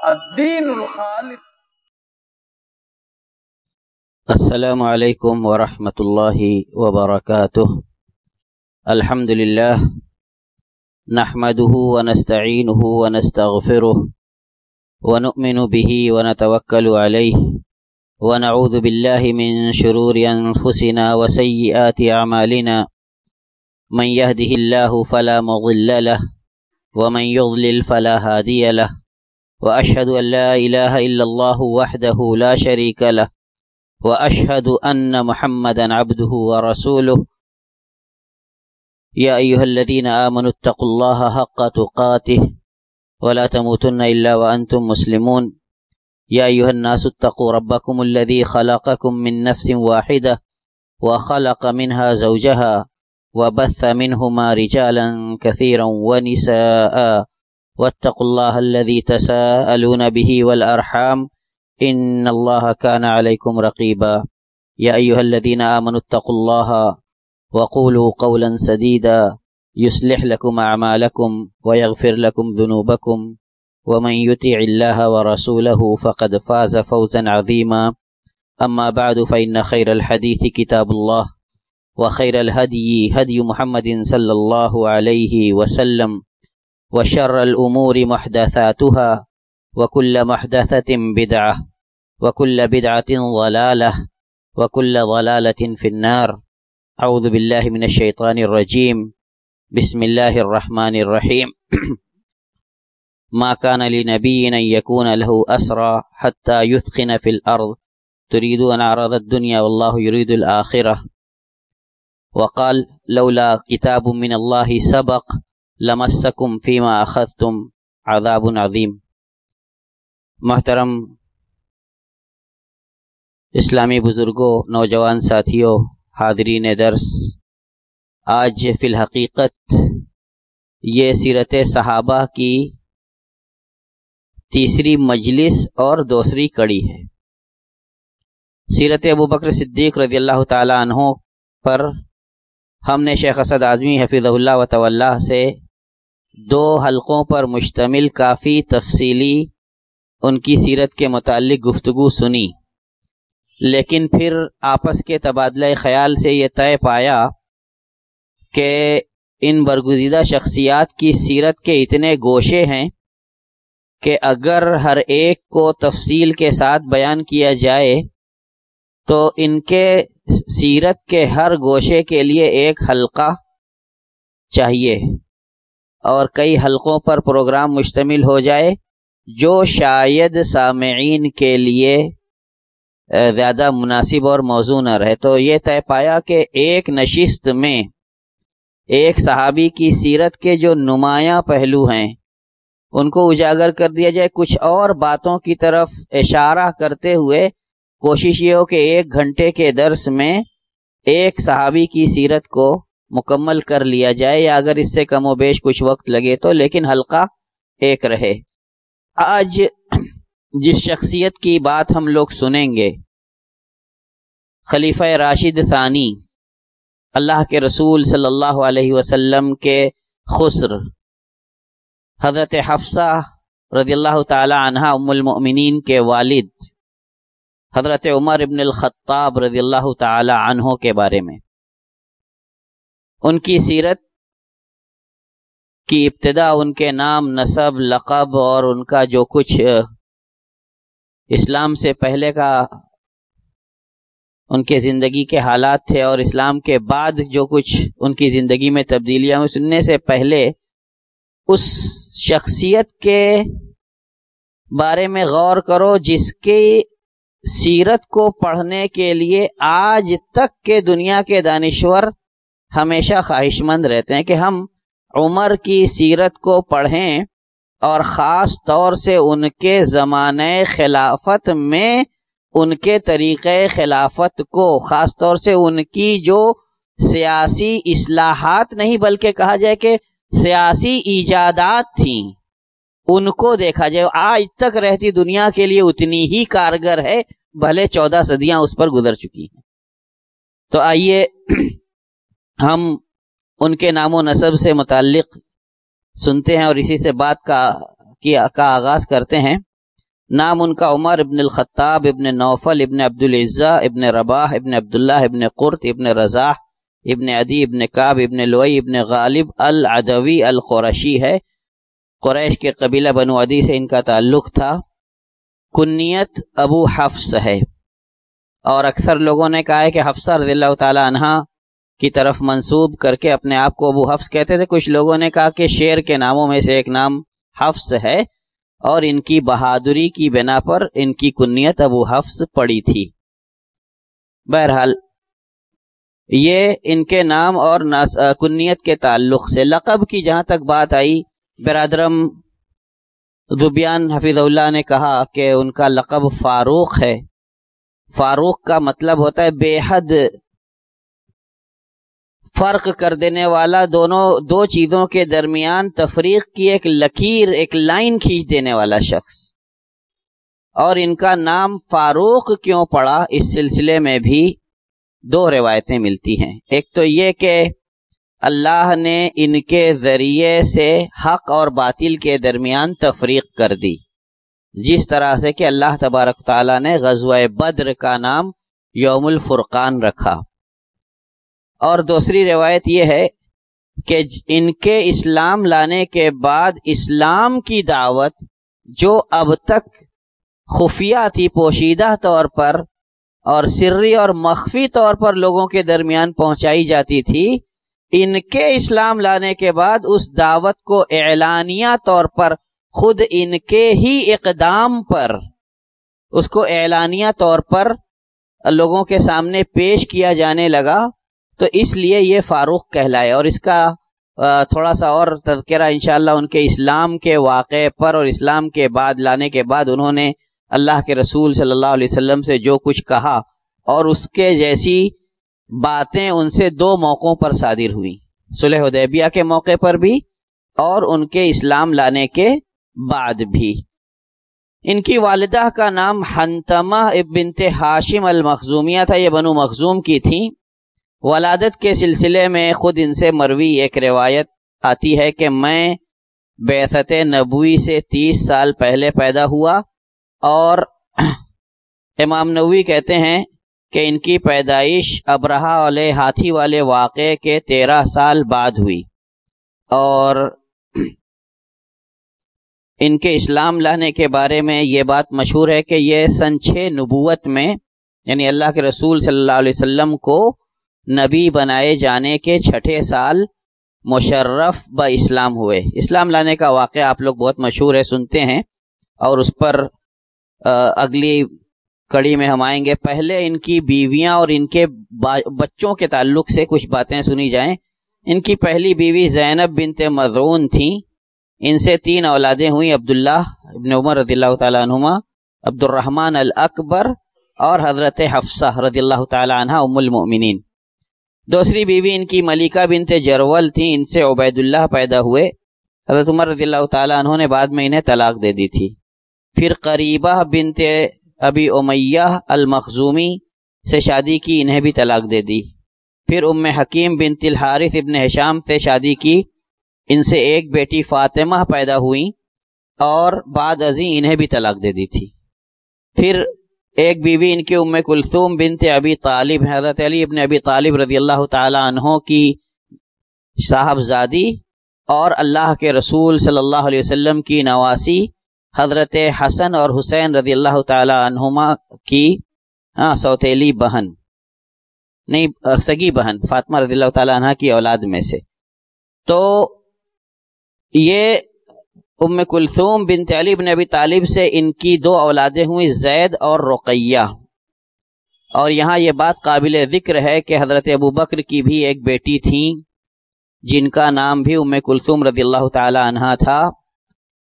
الدین الخالص. السلام علیکم ورحمۃ اللہ وبرکاتہ. الحمد للہ نحمده ونستعینه ونستغفره ونؤمن به ونتوکل علیہ ونعوذ باللہ من شرور انفسنا وسیئات اعمالنا من يهده اللہ فلا مضل له ومن يضلل فلا هادی له واشهد ان لا الہ الا اللہ وحده لا شریک له واشهد ان محمدا عبده ورسوله. یا ایھا الذین آمنوا اتقوا اللہ حق تقاته ولا تموتن الا وانتم مسلمون. یا ایھا الناس اتقوا ربکم الذی خلقکم من نفس واحدہ وخلق منها زوجها وبث منهما رجالا كثيرا ونساء واتقوا الله الذي تساءلون به والأرحام إن الله كان عليكم رقيبا. يا أيها الذين آمنوا اتقوا الله وقولوا قولا سديدا يصلح لكم أعمالكم ويغفر لكم ذنوبكم ومن يطع الله ورسوله فقد فاز فوزا عظيما. أما بعد فإن خير الحديث كتاب الله وخير الهدي هدي محمد صلى الله عليه وسلم وشر الأمور محدثاتها وكل محدثة بدعة وكل بدعة ضلالة وكل ضلالة في النار. أعوذ بالله من الشيطان الرجيم. بسم الله الرحمن الرحيم. ما كان لنبي أن يكون له أسرى حتى يثخن في الأرض تريدون عرض الدنيا والله يريد الآخرة. وقال لولا كتاب من الله سبق لمسكم فيما أخذتم عذاب عظيم. محترم اسلامی بزرگوں، نوجوان ساتھیوں، حاضرین درس، آج فی الحقیقت یہ سیرت صحابہ کی تیسری مجلس اور دوسری کڑی ہے. سیرت ابوبکر صدیق رضی اللہ تعالی عنہ پر ہم نے شیخ اسد اعظمی حفظہ اللہ و تولاہ سے 2 حلقوں پر مشتمل کافی تفصیلی ان کی سیرت کے متعلق گفتگو سنی، لیکن پھر آپس کے تبادلہ خیال سے یہ طے پایا کہ ان برگزیدہ شخصیات کی سیرت کے اتنے گوشے ہیں کہ اگر ہر ایک کو تفصیل کے ساتھ بیان کیا جائے تو ان کے سیرت کے ہر گوشے کے لیے ایک حلقہ چاہیے اور کئی حلقوں پر پروگرام مشتمل ہو جائے، جو شاید سامعین کے لیے زیادہ مناسب اور موزوں نہ رہے. تو یہ طے پایا کہ ایک نشست میں ایک صحابی کی سیرت کے جو نمایاں پہلو ہیں ان کو اجاگر کر دیا جائے، کچھ اور باتوں کی طرف اشارہ کرتے ہوئے کوشش یہ ہو کہ 1 گھنٹے کے درس میں ایک صحابی کی سیرت کو مکمل کر لیا جائے، یا اگر اس سے کم و بیش کچھ وقت لگے تو، لیکن حلقہ ایک رہے. آج جس شخصیت کی بات ہم لوگ سنیں گے، خلیفہ راشد ثانی، اللہ کے رسول صلی اللہ علیہ وسلم کے خسر، حضرت حفصہ رضی اللہ تعالی عنہا ام المؤمنین کے والد حضرت عمر ابن الخطاب رضی اللہ تعالی عنہ کے بارے میں، ان کی سیرت کی ابتدا ان کے نام، نسب، لقب اور ان کا جو کچھ اسلام سے پہلے کا ان کے زندگی کے حالات تھے اور اسلام کے بعد جو کچھ ان کی زندگی میں تبدیلیاں ہوئی، سننے سے پہلے اس شخصیت کے بارے میں غور کرو جس کی سیرت کو پڑھنے کے لیے آج تک کے دنیا کے دانشور ہمیشہ خواہش مند رہتے ہیں کہ ہم عمر کی سیرت کو پڑھیں، اور خاص طور سے ان کے زمانہ خلافت میں ان کے طریقہ خلافت کو، خاص طور سے ان کی جو سیاسی اصلاحات نہیں بلکہ کہا جائے کہ سیاسی ایجادات تھیں، ان کو دیکھا جائے. آج تک رہتی دنیا کے لیے اتنی ہی کارگر ہے، بھلے 14 صدیاں اس پر گزر چکی ہیں. تو آئیے ہم ان کے نام و نسب سے متعلق سنتے ہیں اور اسی سے بات کا آغاز کرتے ہیں. نام ان کا عمر ابن الخطاب ابن نوفل ابن عبد العزہ ابن رباح ابن عبداللہ ابن قرط ابن رزاح ابن عدی ابن کعب ابن لوئی ابن غالب العدوی القرشی ہے. قریش کے قبیلہ بنو عدی سے ان کا تعلق تھا. کنیت ابو حفص ہے، اور اکثر لوگوں نے کہا ہے کہ حفصہ رضی اللہ تعالی عنہا کی طرف منسوب کر کے اپنے آپ کو ابو حفص کہتے تھے. کچھ لوگوں نے کہا کہ شعر کے ناموں میں سے ایک نام حفص ہے، اور ان کی بہادری کی بنا پر ان کی کنیت ابو حفص پڑی تھی. بہرحال یہ ان کے نام اور کنیت کے تعلق سے. لقب کی جہاں تک بات آئی، برادرم ذبیان حفظ اللہ نے کہا کہ ان کا لقب فاروق ہے. فاروق کا مطلب ہوتا ہے بے حد فرق کر دینے والا، دو چیزوں کے درمیان تفریق کی ایک لکیر، ایک لائن کھینچ دینے والا شخص. اور ان کا نام فاروق کیوں پڑا، اس سلسلے میں بھی دو روایتیں ملتی ہیں. ایک تو یہ کہ اللہ نے ان کے ذریعے سے حق اور باطل کے درمیان تفریق کر دی، جس طرح سے کہ اللہ تبارک تعالیٰ نے غزوہ بدر کا نام یوم الفرقان رکھا. اور دوسری روایت یہ ہے کہ ان کے اسلام لانے کے بعد اسلام کی دعوت جو اب تک خفیہ تھی، پوشیدہ طور پر اور سری اور مخفی طور پر لوگوں کے درمیان پہنچائی جاتی تھی، ان کے اسلام لانے کے بعد اس دعوت کو اعلانیہ طور پر خود ان کے ہی اقدام پر اس کو اعلانیہ طور پر لوگوں کے سامنے پیش کیا جانے لگا. تو اس لیے یہ فاروق کہلائے. اور اس کا تھوڑا سا اور تذکرہ انشاءاللہ ان کے اسلام کے واقعے پر اور اسلام کے بعد لانے کے بعد انہوں نے اللہ کے رسول صلی اللہ علیہ وسلم سے جو کچھ کہا اور اس کے جیسی باتیں ان سے دو موقعوں پر صادر ہوئیں، صلح حدیبیہ کے موقع پر بھی اور ان کے اسلام لانے کے بعد بھی. ان کی والدہ کا نام حنتمہ بنت ہاشم المخزومیہ تھا. یہ بنو مخزوم کی تھیں. ولادت کے سلسلے میں خود ان سے مروی ایک روایت آتی ہے کہ میں بعثت نبوی سے 30 سال پہلے پیدا ہوا، اور امام نووی کہتے ہیں کہ ان کی پیدائش ابرہہ والے ہاتھی والے واقعے کے 13 سال بعد ہوئی. اور ان کے اسلام لانے کے بارے میں یہ بات مشہور ہے کہ یہ سن 6 نبوت میں، یعنی اللہ کے رسول صلی اللہ علیہ وسلم کو نبی بنائے جانے کے 6 سال مشرف با اسلام ہوئے. اسلام لانے کا واقعہ آپ لوگ بہت مشہور ہے، سنتے ہیں، اور اس پر اگلی کڑی میں ہم آئیں گے. پہلے ان کی بیویاں اور ان کے بچوں کے تعلق سے کچھ باتیں سنی جائیں. ان کی پہلی بیوی زینب بنت مظعون تھیں. ان سے 3 اولادیں ہوئیں، عبداللہ ابن عمر رضی اللہ تعالیٰ عنہما، عبد الرحمن الاکبر، اور حضرت حفصہ رضی اللہ تعالیٰ عنہ ام المؤمنین. دوسری بیوی ان کی ملکہ بنت جرول تھیں. ان سے عبید اللہ پیدا ہوئے. حضرت عمر رضی اللہ تعالیٰ عنہ نے بعد میں انہیں طلاق دے دی تھی. پھر قریبہ بنت ابی امیہ المخزومی سے شادی کی، انہیں بھی طلاق دے دی. پھر ام حکیم بنت الحارث ابن ہشام سے شادی کی. ان سے ایک بیٹی فاطمہ پیدا ہوئیں، اور بعد ازیں انہیں بھی طلاق دے دی تھی. پھر ایک بیوی ان کی ام کلثوم بنت ابی طالب، حضرت علی ابن ابی طالب رضی اللہ تعالی عنہ کی صاحبزادی اور اللہ کے رسول صلی اللہ علیہ وسلم کی نواسی حضرت حسن اور حسین رضی اللہ تعالی عنہما کی سوتیلی بہن، نہیں سگی بہن، فاطمہ رضی اللہ تعالی عنہ کی اولاد میں سے. تو یہ ام کلثوم بنت علی بن ابی طالب سے ان کی 2 اولادیں ہوئیں، زید اور رقیہ. اور یہاں یہ بات قابل ذکر ہے کہ حضرت ابو بکر کی بھی ایک بیٹی تھیں جن کا نام بھی ام کلثوم رضی اللہ تعالی عنہ تھا،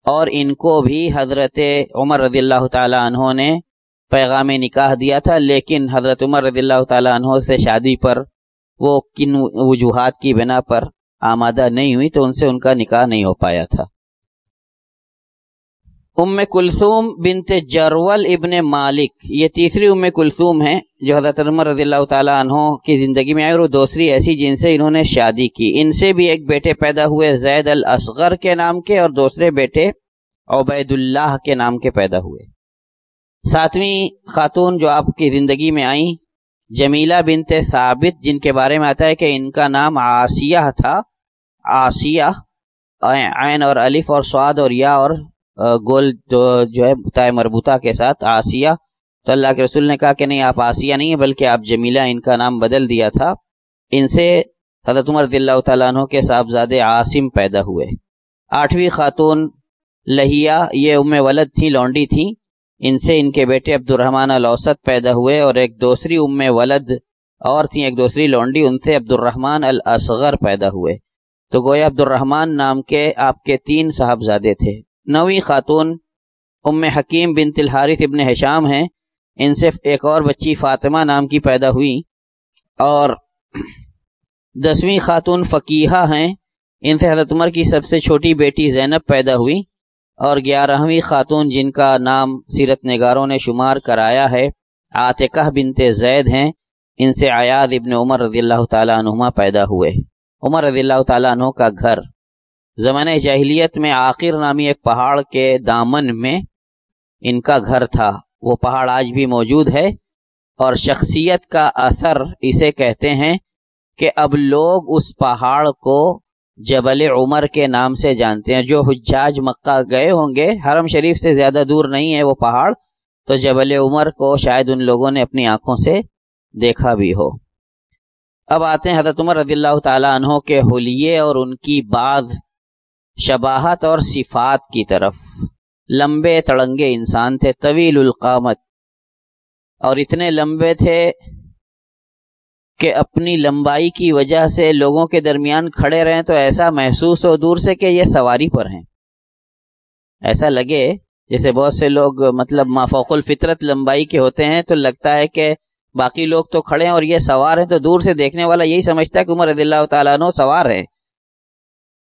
اور ان کو بھی حضرت عمر رضی اللہ تعالی عنہ نے پیغام نکاح دیا تھا، لیکن حضرت عمر رضی اللہ تعالی عنہ سے شادی پر وہ کن وجوہات کی بنا پر آمادہ نہیں ہوئی، تو ان سے ان کا نکاح نہیں ہو پایا تھا. ام کلثوم بنت جرول ابن مالک، یہ تیسری ام کلثوم ہیں جو حضرت عمر رضی اللہ تعالی عنہ کی زندگی میں آئی، اور وہ دوسری ایسی جن سے انہوں نے شادی کی. ان سے بھی ایک بیٹے پیدا ہوئے زید الاصغر کے نام کے، اور دوسرے بیٹے عبید اللہ کے نام کے پیدا ہوئے. ساتویں خاتون جو آپ کی زندگی میں آئیں جمیلہ بنت ثابت، جن کے بارے میں آتا ہے کہ ان کا نام عاصیہ تھا. عاصیہ عین اور الف اور صاد اور یا اور گول جو ہے تائے مربوطہ کے ساتھ عاصیہ. تو اللہ کے رسول نے کہا کہ نہیں، آپ عاصیہ نہیں ہیں بلکہ آپ جمیلہ، ان کا نام بدل دیا تھا. ان سے حضرت عمر رضی اللہ تعالیٰ عنہ کے صاحبزادے عاصم پیدا ہوئے. آٹھویں خاتون لہیہ، یہ ام ولد تھی، لونڈی تھی. ان سے ان کے بیٹے عبد الرحمن الاوسط پیدا ہوئے، اور ایک دوسری ام ولد اور تھیں، ایک دوسری لونڈی، ان سے عبد الرحمن الاصغر پیدا ہوئے. تو گویا عبد الرحمن نام کے آپ کے 3 صاحبزادے تھے. نویں خاتون ام حکیم بنت الحارث ابن ہشام ہیں. ان سے ایک اور بچی فاطمہ نام کی پیدا ہوئی. اور 10ویں خاتون فقیہہ ہیں. ان سے حضرت عمر کی سب سے چھوٹی بیٹی زینب پیدا ہوئی. اور 11ویں خاتون جن کا نام سیرت نگاروں نے شمار کرایا ہے عاتقہ بنت زید ہیں. ان سے عیاض ابن عمر رضی اللہ تعالیٰ عنہما پیدا ہوئے. عمر رضی اللہ تعالیٰ عنہ کا گھر زمانہ جاہلیت میں عاقر نامی ایک پہاڑ کے دامن میں ان کا گھر تھا. وہ پہاڑ آج بھی موجود ہے، اور شخصیت کا اثر اسے کہتے ہیں کہ اب لوگ اس پہاڑ کو جبل عمر کے نام سے جانتے ہیں. جو حجاج مکہ گئے ہوں گے، حرم شریف سے زیادہ دور نہیں ہے وہ پہاڑ، تو جبل عمر کو شاید ان لوگوں نے اپنی آنکھوں سے دیکھا بھی ہو. اب آتے ہیں حضرت عمر رضی اللہ تعالیٰ عنہ کے حلیے اور ان کی بعض شباہت اور صفات کی طرف. لمبے تڑنگے انسان تھے، طویل القامت، اور اتنے لمبے تھے کہ اپنی لمبائی کی وجہ سے لوگوں کے درمیان کھڑے رہیں تو ایسا محسوس ہو دور سے کہ یہ سواری پر ہیں. ایسا لگے جیسے بہت سے لوگ مطلب مافوق الفطرت لمبائی کے ہوتے ہیں، تو لگتا ہے کہ باقی لوگ تو کھڑے ہیں اور یہ سوار ہیں، تو دور سے دیکھنے والا یہی سمجھتا ہے کہ عمر رضی اللہ تعالیٰ عنہ سوار ہے.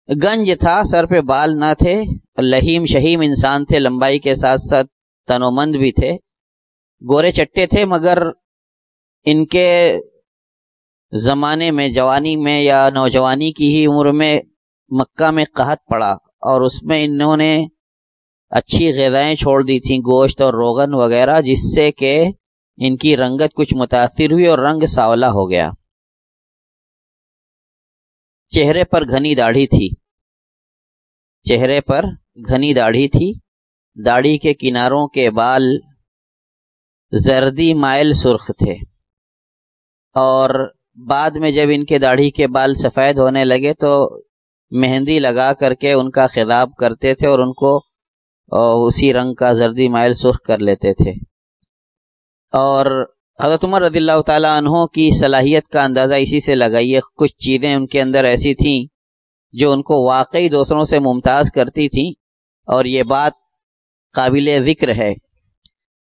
گنج تھا، سر پہ بال نہ تھے، لہیم شہیم انسان تھے، لمبائی کے ساتھ ساتھ تنومند بھی تھے. گورے چٹے تھے، مگر ان کے زمانے میں، جوانی میں یا نوجوانی کی ہی عمر میں مکہ میں قحط پڑا، اور اس میں انہوں نے اچھی غذائیں چھوڑ دی تھیں، گوشت اور روغن وغیرہ، جس سے کہ ان کی رنگت کچھ متاثر ہوئی اور رنگ سانولا ہو گیا. چہرے پر گھنی داڑھی تھی، چہرے پر گھنی داڑھی تھی. داڑھی کے کناروں کے بال زردی مائل سرخ تھے، اور بعد میں جب ان کے داڑھی کے بال سفید ہونے لگے تو مہندی لگا کر کے ان کا خضاب کرتے تھے اور ان کو اسی رنگ کا زردی مائل سرخ کر لیتے تھے. اور حضرت عمر رضی اللہ تعالیٰ عنہ کی صلاحیت کا اندازہ اسی سے لگائیے. کچھ چیزیں ان کے اندر ایسی تھیں جو ان کو واقعی دوسروں سے ممتاز کرتی تھیں، اور یہ بات قابل ذکر ہے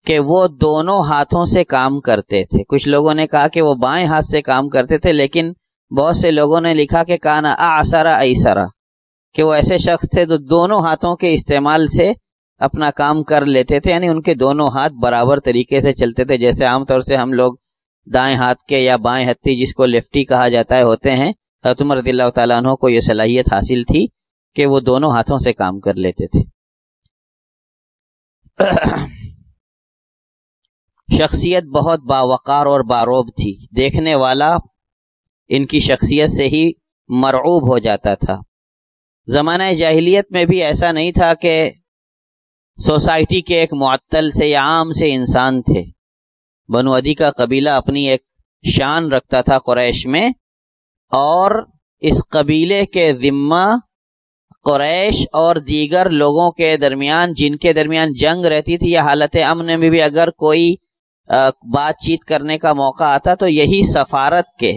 کہ وہ دونوں ہاتھوں سے کام کرتے تھے. کچھ لوگوں نے کہا کہ وہ بائیں ہاتھ سے کام کرتے تھے، لیکن بہت سے لوگوں نے لکھا کہ کانا اعسرا ایسرا، کہ وہ ایسے شخص تھے جو دونوں ہاتھوں کے استعمال سے اپنا کام کر لیتے تھے. یعنی ان کے دونوں ہاتھ برابر طریقے سے چلتے تھے. جیسے عام طور سے ہم لوگ دائیں ہاتھ کے یا بائیں ہتھی، جس کو لیفٹی کہا جاتا ہے، ہوتے ہیں، حضرت عمر رضی اللہ تعالیٰ عنہ کو یہ صلاحیت حاصل تھی کہ وہ دونوں ہاتھوں سے کام کر لیتے تھے. شخصیت بہت باوقار اور باروب تھی. دیکھنے والا ان کی شخصیت سے ہی مرعوب ہو جاتا تھا. زمانہ جاہلیت میں بھی ایسا نہیں تھا کہ سوسائٹی کے ایک معطل سے یا عام سے انسان تھے. بنو عدی کا قبیلہ اپنی ایک شان رکھتا تھا قریش میں، اور اس قبیلے کے ذمہ قریش اور دیگر لوگوں کے درمیان، جن کے درمیان جنگ رہتی تھی یا حالت امن میں بھی اگر کوئی بات چیت کرنے کا موقع آتا تو یہی سفارت کے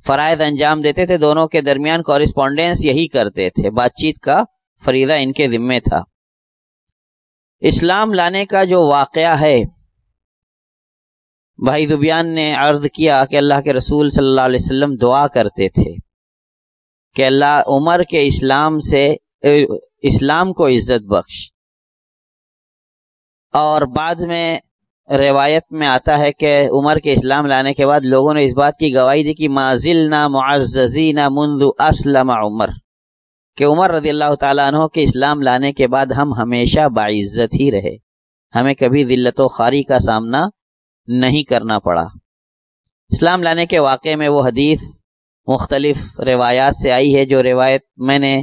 فرائض انجام دیتے تھے. دونوں کے درمیان کورسپونڈنس یہی کرتے تھے، بات چیت کا فریضہ ان کے ذمے تھا. اسلام لانے کا جو واقعہ ہے، بھائی ذبیان نے عرض کیا کہ اللہ کے رسول صلی اللہ علیہ وسلم دعا کرتے تھے کہ اللہ عمر کے اسلام کو عزت بخش. اور بعد میں روایت میں آتا ہے کہ عمر کے اسلام لانے کے بعد لوگوں نے اس بات کی گواہی دی کہ ما زلنا معززین منذ اسلم عمر، کہ عمر رضی اللہ تعالیٰ عنہ کے اسلام لانے کے بعد ہم ہمیشہ باعزت ہی رہے. ہمیں کبھی ذلت و خواری کا سامنا نہیں کرنا پڑا۔ اسلام لانے کے واقعے میں وہ حدیث مختلف روایات سے آئی ہے، جو روایت میں نے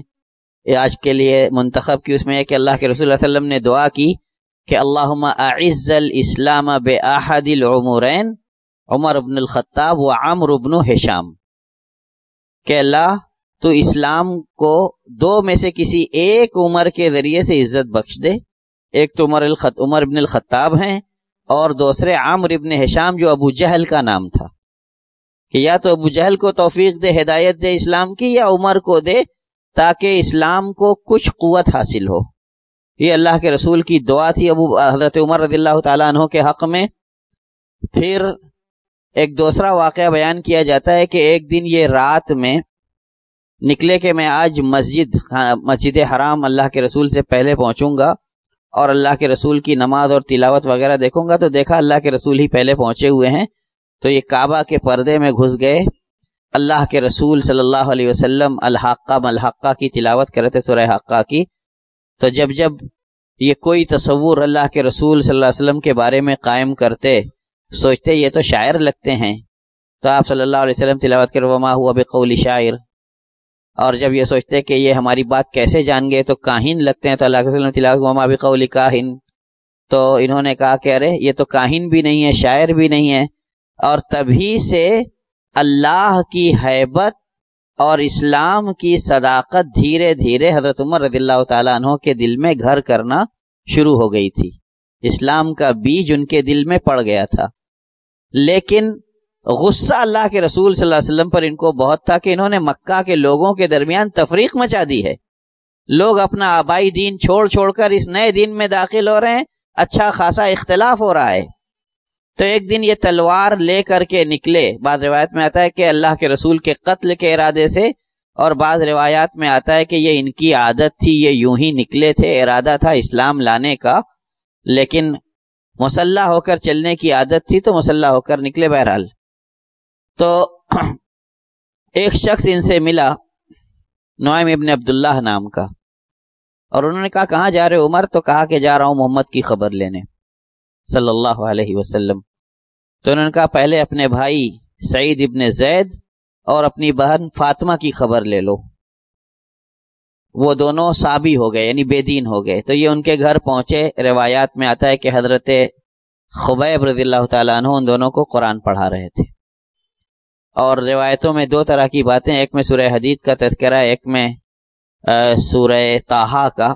آج کے لیے منتخب کی اس میں ہے کہ اللہ کے رسول صلی اللہ علیہ وسلم نے دعا کی کہ اللہم اعز الاسلام باحد العمرین عمر بن الخطاب و عمرو بن ہشام، کہ اللہ تو اسلام کو دو میں سے کسی ایک عمر کے ذریعے سے عزت بخش دے، ایک تو عمر بن الخطاب ہیں اور دوسرے عمرو بن ہشام جو ابو جہل کا نام تھا، کہ یا تو ابو جہل کو توفیق دے، ہدایت دے اسلام کی، یا عمر کو دے تاکہ اسلام کو کچھ قوت حاصل ہو۔ یہ اللہ کے رسول کی دعا تھی حضرت عمر رضی اللہ تعالیٰ عنہ کے حق میں۔ پھر ایک دوسرا واقعہ بیان کیا جاتا ہے کہ ایک دن یہ رات میں نکلے کہ میں آج مسجد حرام اللہ کے رسول سے پہلے پہنچوں گا اور اللہ کے رسول کی نماز اور تلاوت وغیرہ دیکھوں گا، تو دیکھا اللہ کے رسول ہی پہلے پہنچے ہوئے ہیں، تو یہ کعبہ کے پردے میں گھس گئے۔ اللہ کے رسول صلی اللہ علیہ وسلم الحاقہ ملحقہ کی تلاوت کر رہے تھے، سورہ حاقہ کی۔ تو جب یہ کوئی تصور اللہ کے رسول صلی اللہ علیہ وسلم کے بارے میں قائم کرتے، سوچتے یہ تو شاعر لگتے ہیں، تو آپ صلی اللہ علیہ وسلم تلاوت کر وما ہوا بقول شاعر، اور جب یہ سوچتے کہ یہ ہماری بات کیسے جان گئے تو کاہن لگتے ہیں، تو اللہ کے رسول تلاوت وما بقول کاہن، تو انہوں نے کہا کہ ارے یہ تو کاہن بھی نہیں ہے، شاعر بھی نہیں ہے۔ اور تبھی سے اللہ کی ہیبت اور اسلام کی صداقت دھیرے دھیرے حضرت عمر رضی اللہ تعالیٰ عنہ کے دل میں گھر کرنا شروع ہو گئی تھی، اسلام کا بیج ان کے دل میں پڑ گیا تھا۔ لیکن غصہ اللہ کے رسول صلی اللہ علیہ وسلم پر ان کو بہت تھا کہ انہوں نے مکہ کے لوگوں کے درمیان تفریق مچا دی ہے، لوگ اپنا آبائی دین چھوڑ کر اس نئے دین میں داخل ہو رہے ہیں، اچھا خاصا اختلاف ہو رہا ہے۔ تو ایک دن یہ تلوار لے کر کے نکلے، بعض روایت میں آتا ہے کہ اللہ کے رسول کے قتل کے ارادے سے، اور بعض روایات میں آتا ہے کہ یہ ان کی عادت تھی، یہ یوں ہی نکلے تھے، ارادہ تھا اسلام لانے کا، لیکن مسلح ہو کر چلنے کی عادت تھی تو مسلح ہو کر نکلے۔ بہرحال تو ایک شخص ان سے ملا، نعیم ابن عبداللہ نام کا، اور انہوں نے کہا کہاں جا رہے عمر؟ تو کہا کہ جا رہا ہوں محمد کی خبر لینے صلی اللہ علیہ وسلم۔ تو انہوں نے کہا پہلے اپنے بھائی سعید ابن زید اور اپنی بہن فاطمہ کی خبر لے لو۔ وہ دونوں صابی ہو گئے، یعنی بے دین ہو گئے۔ تو یہ ان کے گھر پہنچے، روایات میں آتا ہے کہ حضرت خبیب رضی اللہ تعالیٰ عنہ ان دونوں کو قرآن پڑھا رہے تھے۔ اور روایتوں میں دو طرح کی باتیں، ایک میں سورہ حدید کا تذکرہ، ایک میں سورہ طٰہٰ کا۔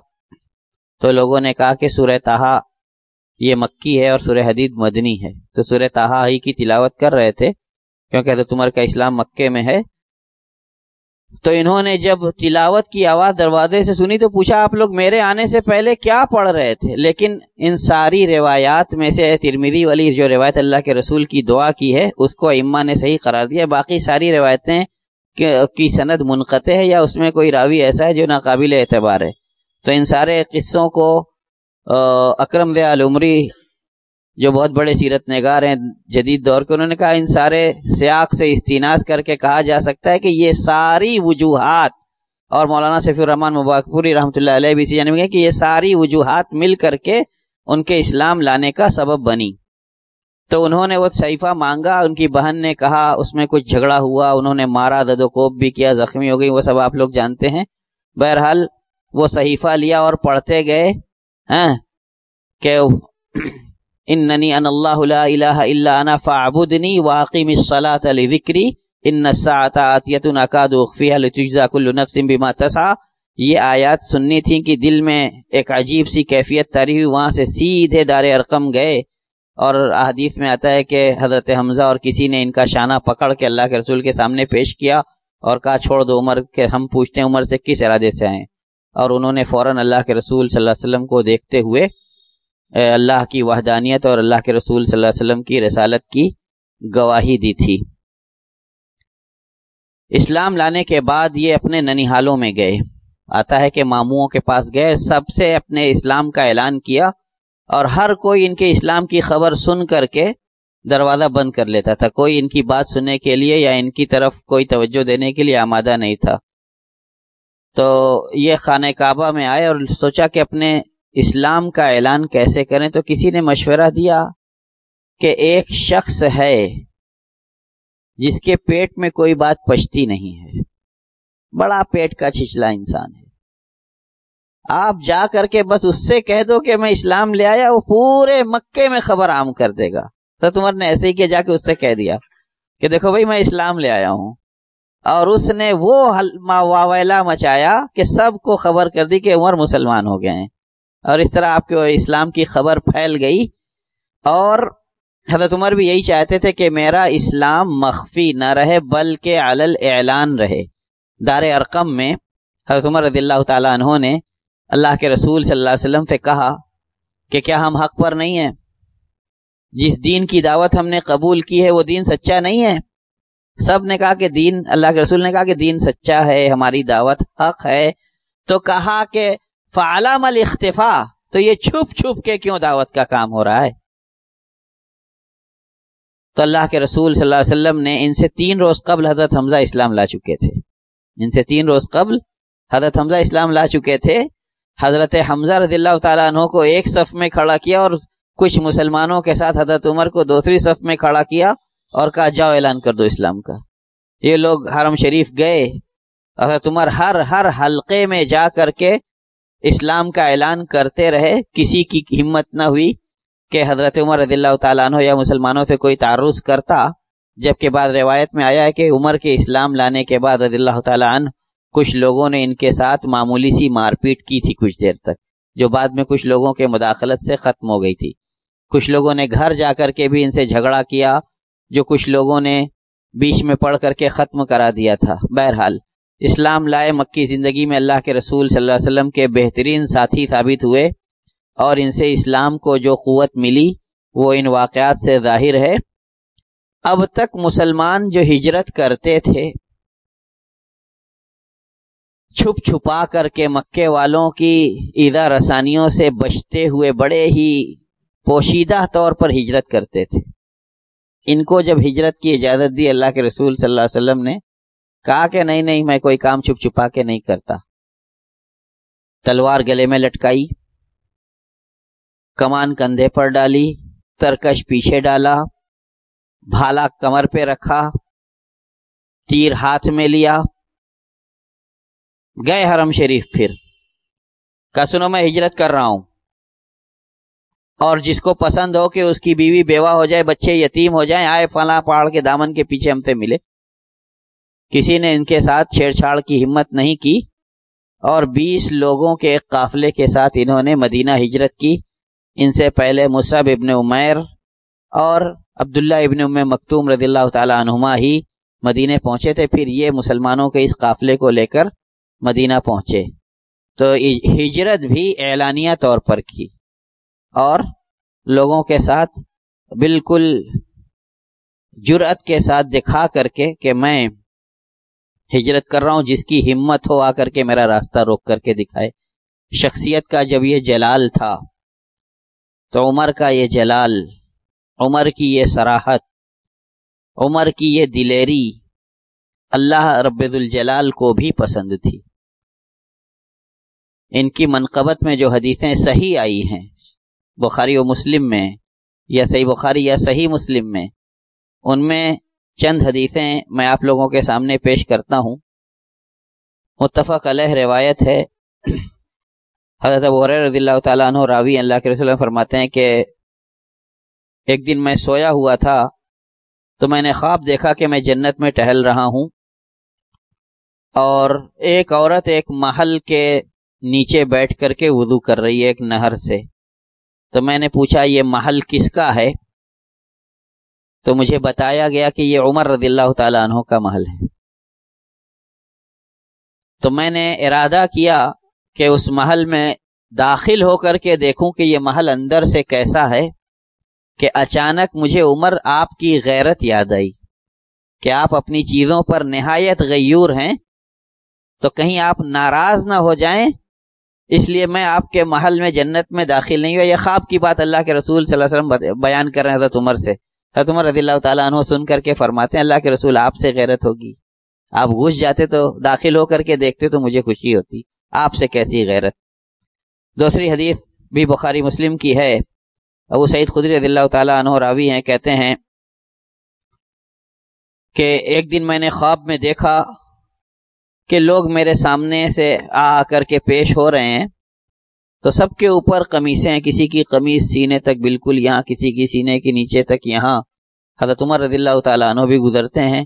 تو لوگوں نے کہا کہ سورہ طٰہٰ یہ مکی ہے اور سورہ حدید مدنی ہے، تو سورہ طٰہٰ ہی کی تلاوت کر رہے تھے کیونکہ حضرت عمر کا اسلام مکے میں ہے۔ تو انہوں نے جب تلاوت کی آواز دروازے سے سنی تو پوچھا آپ لوگ میرے آنے سے پہلے کیا پڑھ رہے تھے؟ لیکن ان ساری روایات میں سے ترمذی والی جو روایت اللہ کے رسول کی دعا کی ہے اس کو ائمہ نے صحیح قرار دیا، باقی ساری روایتیں کی سند منقطع ہے یا اس میں کوئی راوی ایسا ہے جو ناقابل اعتبار ہے۔ تو ان سارے قصوں کو اکرم ضیاء العمری جو بہت بڑے سیرت نگار ہیں جدید دور کے، انہوں نے کہا ان سارے سیاق سے استناس کر کے کہا جا سکتا ہے کہ یہ ساری وجوہات، اور مولانا سیفی الرحمن مبارک پوری رحمۃ اللہ علیہ بھی جانب گئے کہ یہ ساری وجوہات مل کر کے ان کے اسلام لانے کا سبب بنی۔ تو انہوں نے وہ صحیفہ مانگا، ان کی بہن نے کہا، اس میں کچھ جھگڑا ہوا، انہوں نے مارا، دد و کوب بھی کیا، زخمی ہو گئی، وہ سب آپ لوگ جانتے ہیں۔ بہرحال وہ صحیفہ لیا اور پڑھتے گئے کہ اننی ان اللہ لا الہ الا انا فاعبدنی واقم الصلاۃ لذکری ان الساعۃ آتیۃ اکاد اخفیہا لتجزی کل نفس بما تسعی۔ یہ آیات سننی تھیں کہ دل میں ایک عجیب سی کیفیت طاری ہوئی، وہاں سے سیدھے دار ارقم گئے، اور احادیث میں آتا ہے کہ حضرت حمزہ اور کسی نے ان کا شانہ پکڑ کے اللہ کے رسول کے سامنے پیش کیا اور کہا چھوڑ دو عمر، کہ ہم پوچھتے ہیں عمر سے کس ارادے سے آئیں، اور انہوں نے فوراً اللہ کے رسول صلی اللہ علیہ وسلم کو دیکھتے ہوئے اللہ کی وحدانیت اور اللہ کے رسول صلی اللہ علیہ وسلم کی رسالت کی گواہی دی تھی۔ اسلام لانے کے بعد یہ اپنے ننیحالوں میں گئے، آتا ہے کہ ماموؤں کے پاس گئے، سب سے اپنے اسلام کا اعلان کیا، اور ہر کوئی ان کے اسلام کی خبر سن کر کے دروازہ بند کر لیتا تھا، کوئی ان کی بات سننے کے لیے یا ان کی طرف کوئی توجہ دینے کے لیے آمادہ نہیں تھا۔ تو یہ خانہ کعبہ میں آئے اور سوچا کہ اپنے اسلام کا اعلان کیسے کریں، تو کسی نے مشورہ دیا کہ ایک شخص ہے جس کے پیٹ میں کوئی بات پچتی نہیں ہے، بڑا پیٹ کا چھچلا انسان ہے، آپ جا کر کے بس اس سے کہہ دو کہ میں اسلام لے آیا، وہ پورے مکے میں خبر عام کر دے گا۔ حضرت عمر نے ایسے ہی کیا، جا کے اس سے کہہ دیا کہ دیکھو بھائی میں اسلام لے آیا ہوں، اور اس نے وہ واویلا مچایا کہ سب کو خبر کر دی کہ عمر مسلمان ہو گئے ہیں، اور اس طرح آپ کے اسلام کی خبر پھیل گئی۔ اور حضرت عمر بھی یہی چاہتے تھے کہ میرا اسلام مخفی نہ رہے بلکہ علی الاعلان رہے۔ دار ارقم میں حضرت عمر رضی اللہ تعالیٰ عنہ نے اللہ کے رسول صلی اللہ علیہ وسلم سے کہا کہ کیا ہم حق پر نہیں ہیں؟ جس دین کی دعوت ہم نے قبول کی ہے وہ دین سچا نہیں ہے؟ سب نے کہا کہ دین، اللہ کے رسول نے کہا کہ دین سچا ہے، ہماری دعوت حق ہے۔ تو کہا کہ فعلام الاختفاء، تو یہ چھپ چھپ کے کیوں دعوت کا کام ہو رہا ہے؟ تو اللہ کے رسول صلی اللہ علیہ وسلم نے ان سے 3 روز قبل حضرت حمزہ اسلام لا چکے تھے، ان سے 3 روز قبل حضرت حمزہ اسلام لا چکے تھے۔ حضرت حمزہ رضی اللہ تعالیٰ عنہ کو ایک صف میں کھڑا کیا اور کچھ مسلمانوں کے ساتھ حضرت عمر کو دوسری صف میں کھڑا کیا اور کہا جاؤ اعلان کر دو اسلام کا۔ یہ لوگ حرم شریف گئے، حضرت عمر ہر حلقے میں جا کر کے اسلام کا اعلان کرتے رہے، کسی کی ہمت نہ ہوئی کہ حضرت عمر رضی اللہ تعالیٰ عنہ یا مسلمانوں سے کوئی تعرض کرتا، جبکہ بعد روایت میں آیا ہے کہ عمر کے اسلام لانے کے بعد رضی اللہ تعالیٰ عنہ کچھ لوگوں نے ان کے ساتھ معمولی سی مار پیٹ کی تھی کچھ دیر تک، جو بعد میں کچھ لوگوں کے مداخلت سے ختم ہو گئی تھی۔ کچھ لوگوں نے گھر جا کر کے بھی ان سے جھگڑا کیا، جو کچھ لوگوں نے بیچ میں پڑھ کر کے ختم کرا دیا تھا۔ بہرحال اسلام لائے مکی زندگی میں اللہ کے رسول صلی اللہ علیہ وسلم کے بہترین ساتھی ثابت ہوئے، اور ان سے اسلام کو جو قوت ملی وہ ان واقعات سے ظاہر ہے۔ اب تک مسلمان جو ہجرت کرتے تھے چھپ چھپا کر کے مکے والوں کی ایذا رسانیوں سے بچتے ہوئے بڑے ہی پوشیدہ طور پر ہجرت کرتے تھے، ان کو جب ہجرت کی اجازت دی اللہ کے رسول صلی اللہ علیہ وسلم نے کہا کہ نہیں میں کوئی کام چھپ چھپا کے نہیں کرتا۔ تلوار گلے میں لٹکائی، کمان کندھے پر ڈالی، ترکش پیچھے ڈالا، بھالا کمر پہ رکھا، تیر ہاتھ میں لیا، گئے حرم شریف۔ پھر کہا سنو میں ہجرت کر رہا ہوں، اور جس کو پسند ہو کہ اس کی بیوی بیوہ ہو جائے، بچے یتیم ہو جائیں، آئے فلاں پہاڑ کے دامن کے پیچھے ہم سے ملے۔ کسی نے ان کے ساتھ چھیڑ چھاڑ کی ہمت نہیں کی، اور 20 لوگوں کے ایک قافلے کے ساتھ انہوں نے مدینہ ہجرت کی۔ ان سے پہلے مصعب ابن عمیر اور عبداللہ ابن ام مکتوم رضی اللہ تعالی عنہما ہی مدینے پہنچے تھے، پھر یہ مسلمانوں کے اس قافلے کو لے کر مدینہ پہنچے۔ تو ہجرت بھی اعلانیہ طور پر کی، اور لوگوں کے ساتھ بالکل جرأت کے ساتھ دکھا کر کے کہ میں ہجرت کر رہا ہوں، جس کی ہمت ہو آ کر کے میرا راستہ روک کر کے دکھائے۔ شخصیت کا جب یہ جلال تھا تو عمر کا یہ جلال، عمر کی یہ صراحت، عمر کی یہ دلیری اللہ رب الجلال کو بھی پسند تھی۔ ان کی منقبت میں جو حدیثیں صحیح آئی ہیں بخاری و مسلم میں، یا صحیح بخاری یا صحیح مسلم میں، ان میں چند حدیثیں میں آپ لوگوں کے سامنے پیش کرتا ہوں۔ متفق علیہ روایت ہے، حضرت ابو ہریرہ رضی اللہ تعالیٰ عنہ راوی اللہ کے رسول فرماتے ہیں کہ ایک دن میں سویا ہوا تھا تو میں نے خواب دیکھا کہ میں جنت میں ٹہل رہا ہوں، اور ایک عورت ایک محل کے نیچے بیٹھ کر کے وضو کر رہی ہے ایک نہر سے۔ تو میں نے پوچھا یہ محل کس کا ہے؟ تو مجھے بتایا گیا کہ یہ عمر رضی اللہ تعالیٰ عنہ کا محل ہے۔ تو میں نے ارادہ کیا کہ اس محل میں داخل ہو کر کے دیکھوں کہ یہ محل اندر سے کیسا ہے، کہ اچانک مجھے عمر آپ کی غیرت یاد آئی کہ آپ اپنی چیزوں پر نہایت غیور ہیں، تو کہیں آپ ناراض نہ ہو جائیں، اس لیے میں آپ کے محل میں جنت میں داخل نہیں ہوا۔ یہ خواب کی بات اللہ کے رسول صلی اللہ علیہ وسلم بیان کر رہے ہیں حضرت عمر سے۔ حضرت عمر رضی اللہ تعالیٰ عنہ سن کر کے فرماتے ہیں اللہ کے رسول آپ سے غیرت ہوگی، آپ گھس جاتے تو داخل ہو کر کے دیکھتے تو مجھے خوشی ہوتی، آپ سے کیسی غیرت۔ دوسری حدیث بھی بخاری مسلم کی ہے، ابو سعید خدری رضی اللہ تعالیٰ عنہ راوی ہیں، کہتے ہیں کہ ایک دن میں نے خواب میں دیکھا کہ لوگ میرے سامنے سے آ کر کے پیش ہو رہے ہیں، تو سب کے اوپر قمیصیں، کسی کی قمیص سینے تک بالکل یہاں، کسی کی سینے کے نیچے تک یہاں۔ حضرت عمر رضی اللہ تعالیٰ عنہ بھی گزرتے ہیں،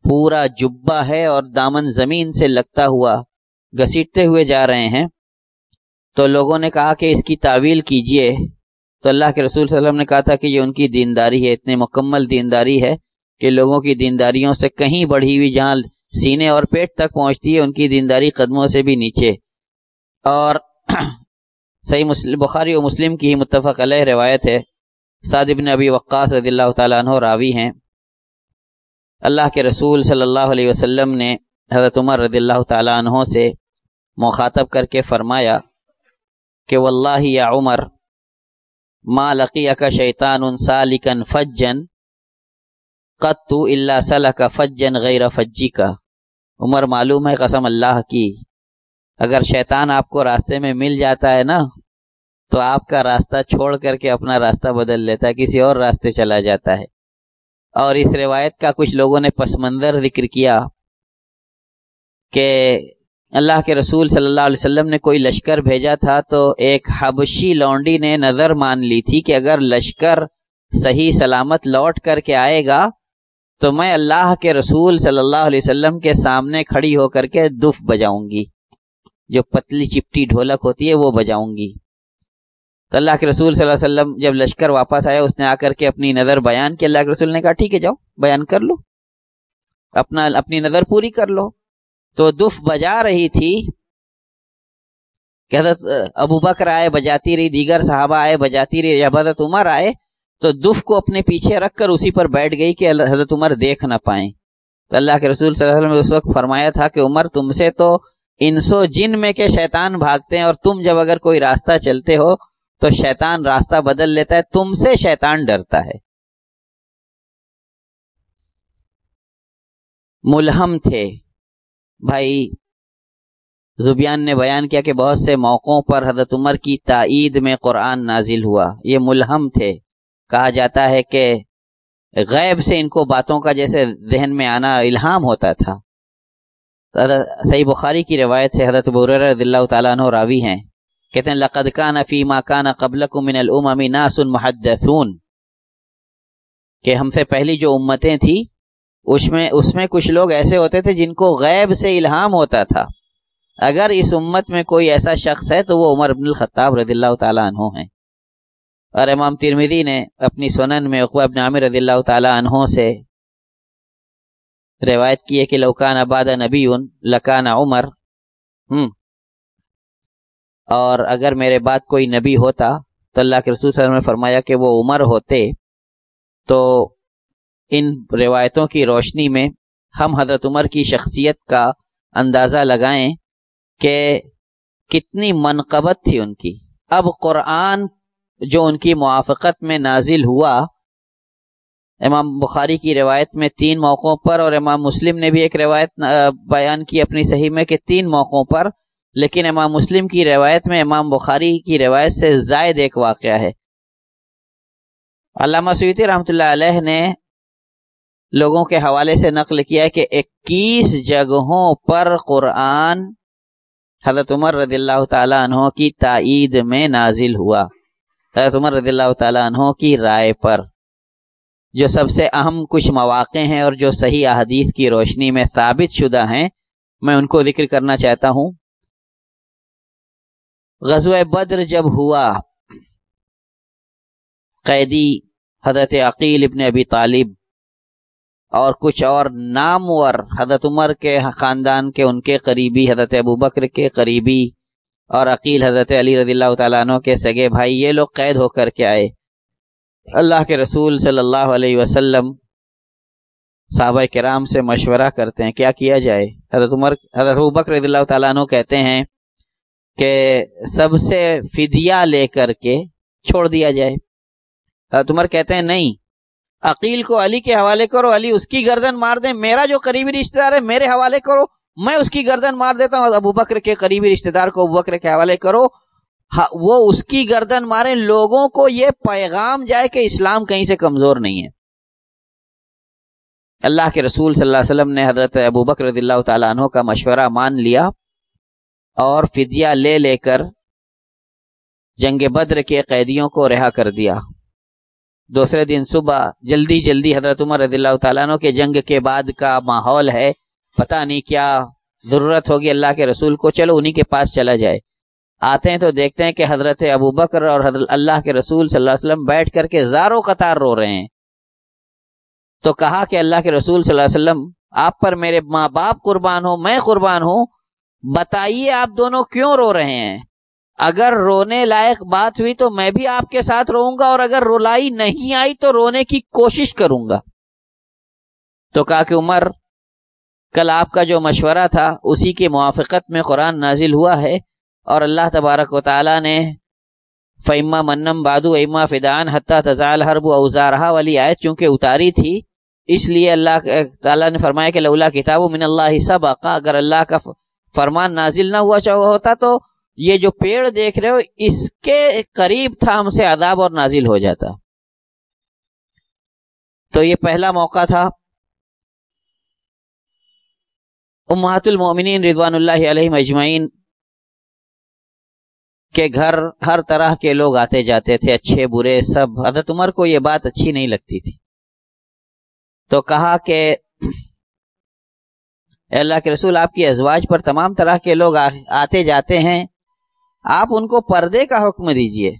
پورا جبہ ہے اور دامن زمین سے لگتا ہوا گھسیٹتے ہوئے جا رہے ہیں۔ تو لوگوں نے کہا کہ اس کی تعویل کیجئے، تو اللہ کے رسول صلی اللہ علیہ وسلم نے کہا تھا کہ یہ ان کی دینداری ہے، اتنے مکمل دینداری ہے کہ لوگوں کی دینداریوں سے کہیں بڑھی ہوئی، جہاں سینے اور پیٹ تک پہنچتی ہے ان کی دینداری قدموں سے بھی نیچے۔ اور صحیح بخاری و مسلم کی ہی متفق علیہ روایت ہے، سعد بن ابی وقاص رضی اللہ تعالیٰ عنہ راوی ہیں، اللہ کے رسول صلی اللہ علیہ وسلم نے حضرت عمر رضی اللہ تعالیٰ عنہ سے مخاطب کر کے فرمایا کہ واللہ یا عمر ما لقیک شیطان سالکا فجا قط الا سلک فجا غیر فجک۔ عمر معلوم ہے قسم اللہ کی، اگر شیطان آپ کو راستے میں مل جاتا ہے نا تو آپ کا راستہ چھوڑ کر کے اپنا راستہ بدل لیتا ہے، کسی اور راستے چلا جاتا ہے۔ اور اس روایت کا کچھ لوگوں نے پس منظر ذکر کیا کہ اللہ کے رسول صلی اللہ علیہ وسلم نے کوئی لشکر بھیجا تھا، تو ایک حبشی لونڈی نے نظر مان لی تھی کہ اگر لشکر صحیح سلامت لوٹ کر کے آئے گا تو میں اللہ کے رسول صلی اللہ علیہ وسلم کے سامنے کھڑی ہو کر کے دف بجاؤں گی، جو پتلی چپٹی ڈھولک ہوتی ہے وہ بجاؤں گی۔ تو اللہ کے رسول صلی اللہ علیہ وسلم جب لشکر واپس آیا، اس نے آ کر کے اپنی نظر بیان کی، اللہ کے رسول نے کہا ٹھیک ہے جاؤ بیان کر لو، اپنی نظر پوری کر لو۔ تو دف بجا رہی تھی کہ حضرت ابو بکر آئے بجاتی رہی، دیگر صحابہ آئے بجاتی رہی، جب حضرت عمر آئے تو دف کو اپنے پیچھے رکھ کر اسی پر بیٹھ گئی کہ حضرت عمر دیکھ نہ پائیں۔ تو اللہ کے رسول صلی اللہ علیہ وسلم نے اس وقت فرمایا تھا کہ عمر تم سے تو انس و جن میں کے شیطان بھاگتے ہیں، اور تم جب اگر کوئی راستہ چلتے ہو تو شیطان راستہ بدل لیتا ہے، تم سے شیطان ڈرتا ہے۔ ملہم تھے بھائی، زبیان نے بیان کیا کہ بہت سے موقعوں پر حضرت عمر کی تائید میں قرآن نازل ہوا، یہ ملہم تھے۔ کہا جاتا ہے کہ غیب سے ان کو باتوں کا جیسے ذہن میں آنا الہام ہوتا تھا۔ صحیح بخاری کی روایت ہے، حضرت ابو ہریرہ رضی اللہ تعالیٰ عنہ راوی ہیں، کہتے ہیں لقد کان فیما کان قبلکم من الامم ناس محدثون، کہ ہم سے پہلی جو امتیں تھیں اس میں کچھ لوگ ایسے ہوتے تھے جن کو غیب سے الہام ہوتا تھا۔ اگر اس امت میں کوئی ایسا شخص ہے تو وہ عمر بن الخطاب رضی اللہ تعالیٰ عنہ ہیں۔ اور امام ترمذی نے اپنی سنن میں عقبہ بن عامر رضی اللہ تعالیٰ عنہ سے روایت کی ہے کہ لو کان بعد نبی لکان عمر، اور اگر میرے بعد کوئی نبی ہوتا تو اللہ کے رسول صلی اللہ علیہ وسلم نے فرمایا کہ وہ عمر ہوتے۔ تو ان روایتوں کی روشنی میں ہم حضرت عمر کی شخصیت کا اندازہ لگائیں کہ کتنی منقبت تھی ان کی۔ اب قرآن جو ان کی موافقت میں نازل ہوا، امام بخاری کی روایت میں 3 موقعوں پر، اور امام مسلم نے بھی ایک روایت بیان کی اپنی صحیح میں کہ 3 موقعوں پر، لیکن امام مسلم کی روایت میں امام بخاری کی روایت سے زائد ایک واقعہ ہے۔ علامہ سیوطی رحمۃ اللہ علیہ نے لوگوں کے حوالے سے نقل کیا ہے کہ 21 جگہوں پر قرآن حضرت عمر رضی اللہ تعالیٰ عنہ کی تائید میں نازل ہوا، حضرت عمر رضی اللہ تعالیٰ عنہ کی رائے پر۔ جو سب سے اہم کچھ مواقع ہیں اور جو صحیح احادیث کی روشنی میں ثابت شدہ ہیں، میں ان کو ذکر کرنا چاہتا ہوں۔ غزوہ بدر جب ہوا، قیدی حضرت عقیل ابن ابی طالب اور کچھ اور نامور حضرت عمر کے خاندان کے ان کے قریبی، حضرت ابو بکر کے قریبی اور عقیل حضرت علی رضی اللہ تعالیٰ عنہ کے سگے بھائی، یہ لوگ قید ہو کر کے آئے۔ اللہ کے رسول صلی اللہ علیہ وسلم صحابہ کرام سے مشورہ کرتے ہیں کیا کیا جائے۔ حضرت ابو بکر رضی اللہ تعالیٰ عنہ کہتے ہیں کہ سب سے فدیہ لے کر کے چھوڑ دیا جائے۔ حضرت عمر کہتے ہیں نہیں، عقیل کو علی کے حوالے کرو، علی اس کی گردن مار دیں، میرا جو قریبی رشتہ دار ہے میرے حوالے کرو، میں اس کی گردن مار دیتا ہوں، ابو بکر کے قریبی رشتہ دار کو ابو بکر کے حوالے کرو، وہ اس کی گردن مارے، لوگوں کو یہ پیغام جائے کہ اسلام کہیں سے کمزور نہیں ہے۔ اللہ کے رسول صلی اللہ علیہ وسلم نے حضرت ابوبکر رضی اللہ تعالیٰ عنہ کا مشورہ مان لیا اور فدیہ لے لے کر جنگ بدر کے قیدیوں کو رہا کر دیا۔ دوسرے دن صبح جلدی حضرت عمر رضی اللہ تعالیٰ عنہ کے جنگ کے بعد کا ماحول ہے، پتہ نہیں کیا ضرورت ہوگی اللہ کے رسول کو، چلو انہی کے پاس چلا جائے۔ آتے ہیں تو دیکھتے ہیں کہ حضرت ابوبکر اور حضرت اللہ کے رسول صلی اللہ علیہ وسلم بیٹھ کر کے زاروں قطار رو رہے ہیں۔ تو کہا کہ اللہ کے رسول صلی اللہ علیہ وسلم، آپ پر میرے ماں باپ قربان ہوں، میں قربان ہوں، بتائیے آپ دونوں کیوں رو رہے ہیں؟ اگر رونے لائق بات ہوئی تو میں بھی آپ کے ساتھ روؤں گا، اور اگر رلائی نہیں آئی تو رونے کی کوشش کروں گا۔ تو کہا کہ عمر، کل آپ کا جو مشورہ تھا اسی کی موافقت میں قرآن نازل ہوا ہے، اور اللہ تبارک و تعالیٰ نے فَإِمَّا مَنًّا بَعْدُ وَإِمَّا فِدَاءً حَتَّى تَضَعَ الْحَرْبُ أَوْزَارَهَا والی آیت چونکہ اتاری تھی، اس لیے اللہ تعالیٰ نے فرمایا کہ لولا کتاب من اللہ سبق، اگر اللہ کا فرمان نازل نہ ہوا ہوتا تو یہ جو پیڑ دیکھ رہے ہو اس کے قریب تھا ہم سے عذاب اور نازل ہو جاتا۔ تو یہ پہلا موقع تھا۔ امہات المؤمنین رضوان اللہ علیہم اجمعین کے گھر ہر طرح کے لوگ آتے جاتے تھے، اچھے برے سب۔ حضرت عمر کو یہ بات اچھی نہیں لگتی تھی، تو کہا کہ اے اللہ کے رسول، آپ کی ازواج پر تمام طرح کے لوگ آتے جاتے ہیں، آپ ان کو پردے کا حکم دیجئے۔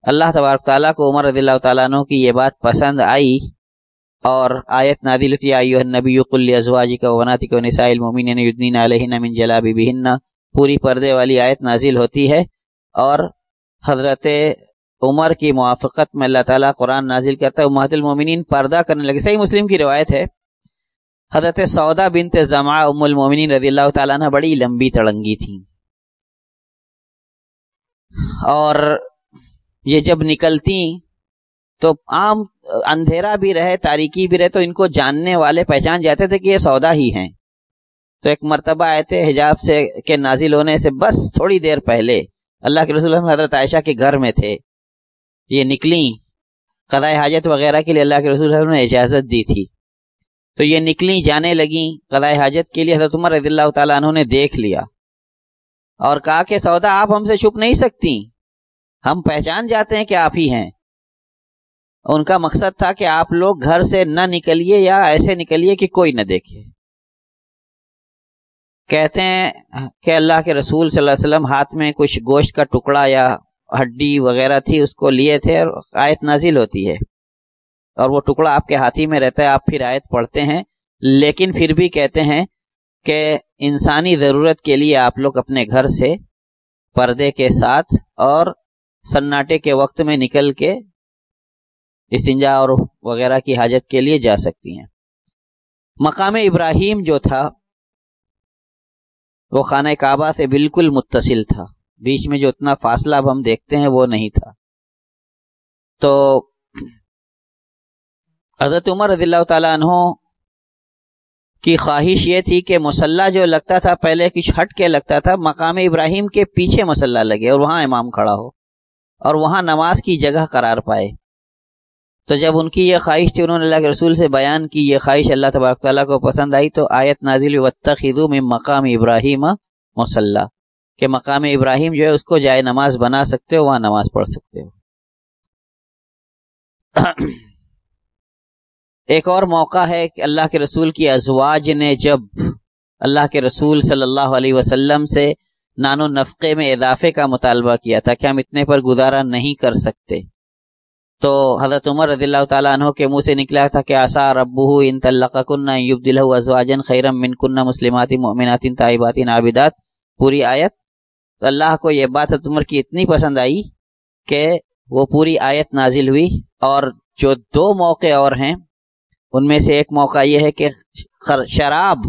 اللہ تبارک تعالیٰ کو عمر رضی اللہ تعالیٰ عنہ کی یہ بات پسند آئی اور آیت نازل ہوئی، یا ایھا النبی قل لازواجک وبناتک ونساء المؤمنین یدنین علیہن من جلابیبہن، پوری پردے والی آیت نازل ہوتی ہے، اور حضرت عمر کی موافقت میں اللہ تعالیٰ قرآن نازل کرتا ہے، امہات المومنین پردہ کرنے لگے۔ صحیح مسلم کی روایت ہے، حضرت سودا بنت زمعہ ام المومنین رضی اللہ تعالیٰ عنہ بڑی لمبی تڑنگی تھیں، اور یہ جب نکلتی تو عام اندھیرا بھی رہے تاریکی بھی رہے تو ان کو جاننے والے پہچان جاتے تھے کہ یہ سودا ہی ہیں۔ تو ایک مرتبہ آئے تھے حجاب سے کے نازل ہونے سے بس تھوڑی دیر پہلے اللہ کے رسول حضرت عائشہ کے گھر میں تھے، یہ نکلیں قضاء حاجت وغیرہ کے لیے، اللہ کے رسول نے اجازت دی تھی، تو یہ نکلیں جانے لگیں قضاء حاجت کے لیے۔ حضرت عمر رضی اللہ تعالیٰ عنہ نے دیکھ لیا اور کہا کہ سودا، آپ ہم سے چھپ نہیں سکتی، ہم پہچان جاتے ہیں کہ آپ ہی ہیں۔ ان کا مقصد تھا کہ آپ لوگ گھر سے نہ نکلیے یا ایسے نکلیے کہ کوئی نہ دیکھے۔ کہتے ہیں کہ اللہ کے رسول صلی اللہ علیہ وسلم ہاتھ میں کچھ گوشت کا ٹکڑا یا ہڈی وغیرہ تھی، اس کو لیے تھے، اور آیت نازل ہوتی ہے اور وہ ٹکڑا آپ کے ہاتھی میں رہتا ہے، آپ پھر آیت پڑھتے ہیں، لیکن پھر بھی کہتے ہیں کہ انسانی ضرورت کے لیے آپ لوگ اپنے گھر سے پردے کے ساتھ اور سناٹے کے وقت میں نکل کے استنجا اور وغیرہ کی حاجت کے لیے جا سکتی ہیں۔ مقام ابراہیم جو تھا وہ خانہ کعبہ سے بالکل متصل تھا، بیچ میں جو اتنا فاصلہ اب ہم دیکھتے ہیں وہ نہیں تھا۔ تو حضرت عمر رضی اللہ تعالیٰ عنہ کی خواہش یہ تھی کہ مصلی جو لگتا تھا پہلے کچھ ہٹ کے لگتا تھا، مقام ابراہیم کے پیچھے مصلی لگے اور وہاں امام کھڑا ہو اور وہاں نماز کی جگہ قرار پائے۔ تو جب ان کی یہ خواہش تھی، انہوں نے اللہ کے رسول سے بیان کی، یہ خواہش اللہ تبارک تعالیٰ کو پسند آئی، تو آیت نازل واتخذوا من مقام ابراہیم مصلی، کہ مقام ابراہیم جو ہے اس کو جائے نماز بنا سکتے ہو، وہاں نماز پڑھ سکتے ہو۔ ایک اور موقع ہے کہ اللہ کے رسول کی ازواج نے جب اللہ کے رسول صلی اللہ علیہ وسلم سے نان و نفقے میں اضافے کا مطالبہ کیا تھا کہ ہم اتنے پر گزارا نہیں کر سکتے، تو حضرت عمر رضی اللہ تعالیٰ عنہ کے منہ سے نکلا تھا کہ عسیٰ ربہ ان طلقکن ان یبدلہ ازواجا خیرا منکن مسلمات مؤمنات تائبات عابدات، پوری آیت۔ تو اللہ کو یہ بات حضرت عمر کی اتنی پسند آئی کہ وہ پوری آیت نازل ہوئی۔ اور جو دو موقع اور ہیں ان میں سے ایک موقع یہ ہے کہ شراب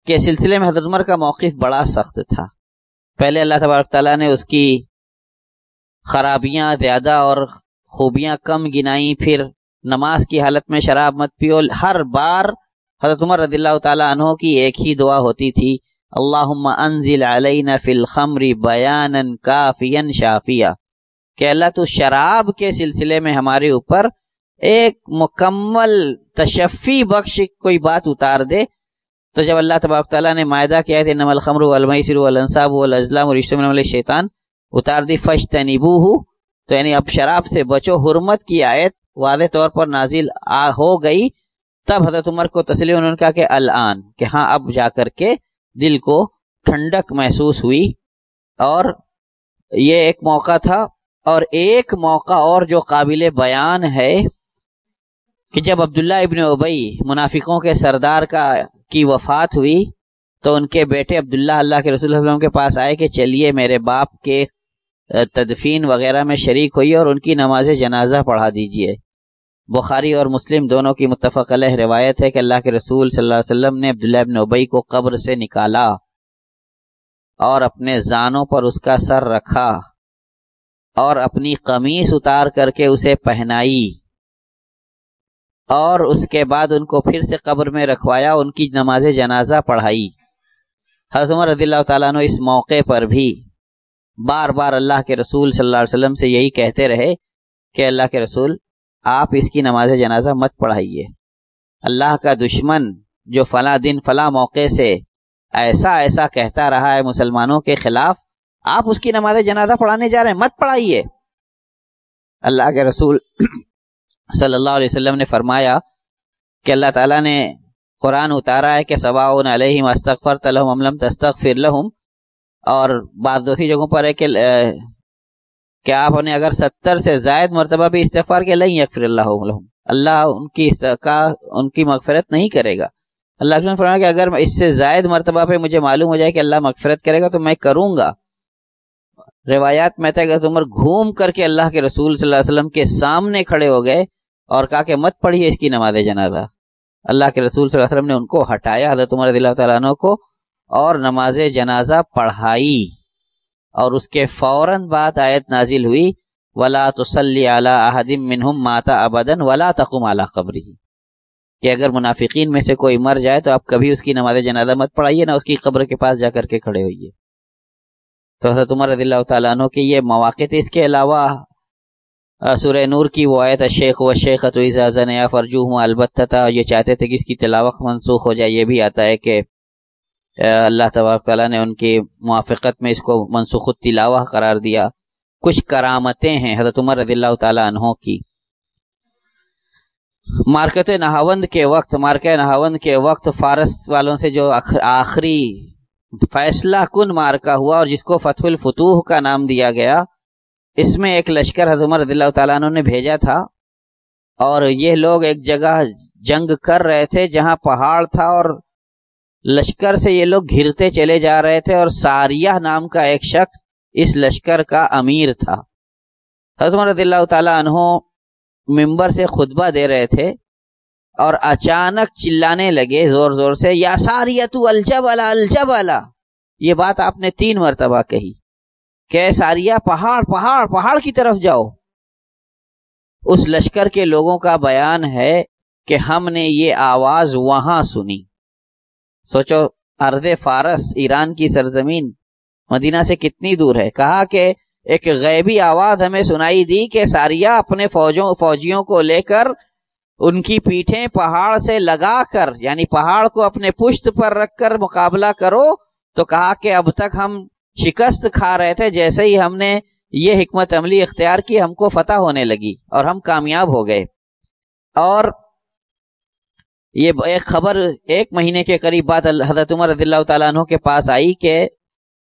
کے سلسلے میں حضرت عمر کا موقف بڑا سخت تھا۔ پہلے اللہ تبارک تعالیٰ نے اس کی خرابیاں زیادہ اور خوبیاں کم گنائیں، پھر نماز کی حالت میں شراب مت پیو۔ ہر بار حضرت عمر رضی اللہ تعالیٰ عنہ کی ایک ہی دعا ہوتی تھی اللہم انزل علینا فی الخمر بیانا کافیا شافیا، کہ اللہ تو شراب کے سلسلے میں ہمارے اوپر ایک مکمل تشفی بخش کوئی بات اتار دے۔ تو جب اللہ تبارک تعالیٰ نے مائدہ کی آیت انما الخمر والمیسر والانصاب والازلام رجس من عمل الشیطان اتار دی فاجتنبوہ، تو یعنی اب شراب سے بچو، حرمت کی آیت واضح طور پر نازل ہو گئی، تب حضرت عمر کو تسلی انہوں نے کہا کہ الان، کہ ہاں اب جا کر کے دل کو ٹھنڈک محسوس ہوئی۔ اور یہ ایک موقع تھا، اور ایک موقع اور جو قابل بیان ہے کہ جب عبداللہ ابن ابی منافقوں کے سردار کی وفات ہوئی تو ان کے بیٹے عبداللہ اللہ کے رسول صلی اللہ علیہ وسلم کے پاس آئے کہ چلیے میرے باپ کے تدفین وغیرہ میں شریک ہوئی اور ان کی نماز جنازہ پڑھا دیجئے۔ بخاری اور مسلم دونوں کی متفق علیہ روایت ہے کہ اللہ کے رسول صلی اللہ علیہ وسلم نے عبداللہ ابن ابی کو قبر سے نکالا اور اپنے زانوں پر اس کا سر رکھا اور اپنی قمیص اتار کر کے اسے پہنائی، اور اس کے بعد ان کو پھر سے قبر میں رکھوایا، ان کی نماز جنازہ پڑھائی۔ حضرت عمر رضی اللہ تعالیٰ عنہ اس موقع پر بھی بار بار اللہ کے رسول صلی اللہ علیہ وسلم سے یہی کہتے رہے کہ اللہ کے رسول آپ اس کی نماز جنازہ مت پڑھائیے، اللہ کا دشمن جو فلاں دن فلاں موقع سے ایسا کہتا رہا ہے مسلمانوں کے خلاف، آپ اس کی نماز جنازہ پڑھانے جا رہے ہیں، مت پڑھائیے۔ اللہ کے رسول صلی اللہ علیہ وسلم نے فرمایا کہ اللہ تعالیٰ نے قرآن اتارا ہے کہ سواء علیہم استغفرت لہم ام لم تستغفر لہم، اور بعض دوسری جگہوں پر ہے کہ آپ نے اگر 70 سے زائد مرتبہ بھی استغفار کیا لن یغفر اللہ لہم، اللہ ان کی مغفرت نہیں کرے گا۔ اللہ نے فرمایا کہ اگر اس سے زائد مرتبہ پہ مجھے معلوم ہو جائے کہ اللہ مغفرت کرے گا تو میں کروں گا۔ روایات میں تھا کہ عمر گھوم کر کے اللہ کے رسول صلی اللہ علیہ وسلم کے سامنے کھڑے ہو گئے اور کہا کہ مت پڑھیے اس کی نماز جنازہ۔ اللہ کے رسول صلی اللہ علیہ وسلم نے ان کو ہٹایا، حضرت عمر رضی اللہ تعالیٰ عنہ کو، اور نماز جنازہ پڑھائی، اور اس کے فوراً بعد آیت نازل ہوئی وَلَا تُصَلِّ عَلَىٰ أَحَدٍ مِّنْهُمْ مَاتَ أَبَدًا وَلَا تَقُمْ عَلَىٰ قَبْرِهِ، کہ اگر منافقین میں سے کوئی مر جائے تو آپ کبھی اس کی نماز جنازہ مت پڑھائیے، نہ اس کی قبر کے پاس جا کر کے کھڑے ہوئیے۔ تو حضرت عمر رضی اللہ تعالیٰ عنہ کے یہ مواقع تھے۔ اس کے علاوہ سورہ نور کی وہ آیت الشیخ والشیخۃ اذا زنیا فرجوہما البتۃ، یہ چاہتے تھے کہ اس کی تلاوت منسوخ ہو جائے، یہ بھی آتا ہے کہ اللہ تبارک تعالیٰ نے ان کی موافقت میں اس کو منسوخ التلاوہ قرار دیا۔ کچھ کرامتیں ہیں حضرت عمر رضی اللہ تعالیٰ عنہ کی۔ مارکہ نہاوند کے وقت فارس والوں سے جو آخری فیصلہ کن مارکہ ہوا اور جس کو فتح الفتوح کا نام دیا گیا، اس میں ایک لشکر حضرت عمر رضی اللہ تعالیٰ عنہ نے بھیجا تھا، اور یہ لوگ ایک جگہ جنگ کر رہے تھے جہاں پہاڑ تھا، اور لشکر سے یہ لوگ گھرتے چلے جا رہے تھے، اور ساریہ نام کا ایک شخص اس لشکر کا امیر تھا۔ حضرت عمر رضی اللہ تعالیٰ عنہ ممبر سے خطبہ دے رہے تھے اور اچانک چلانے لگے زور زور سے، یا ساریۃ الجبل الجبل، یہ بات آپ نے 3 مرتبہ کہی کہ ساریہ پہاڑ پہاڑ پہاڑ کی طرف جاؤ۔ اس لشکر کے لوگوں کا بیان ہے کہ ہم نے یہ آواز وہاں سنی۔ سوچو، ارض فارس، ایران کی سرزمین، مدینہ سے کتنی دور ہے۔ کہا کہ ایک غیبی آواز ہمیں سنائی دی کہ ساریہ اپنے فوجیوں کو لے کر ان کی پیٹھیں پہاڑ سے لگا کر، یعنی پہاڑ کو اپنے پشت پر رکھ کر مقابلہ کرو۔ تو کہا کہ اب تک ہم شکست کھا رہے تھے، جیسے ہی ہم نے یہ حکمت عملی اختیار کی ہم کو فتح ہونے لگی اور ہم کامیاب ہو گئے۔ اور یہ ایک خبر 1 مہینے کے قریب بعد حضرت عمر رضی اللہ تعالیٰ عنہ کے پاس آئی کہ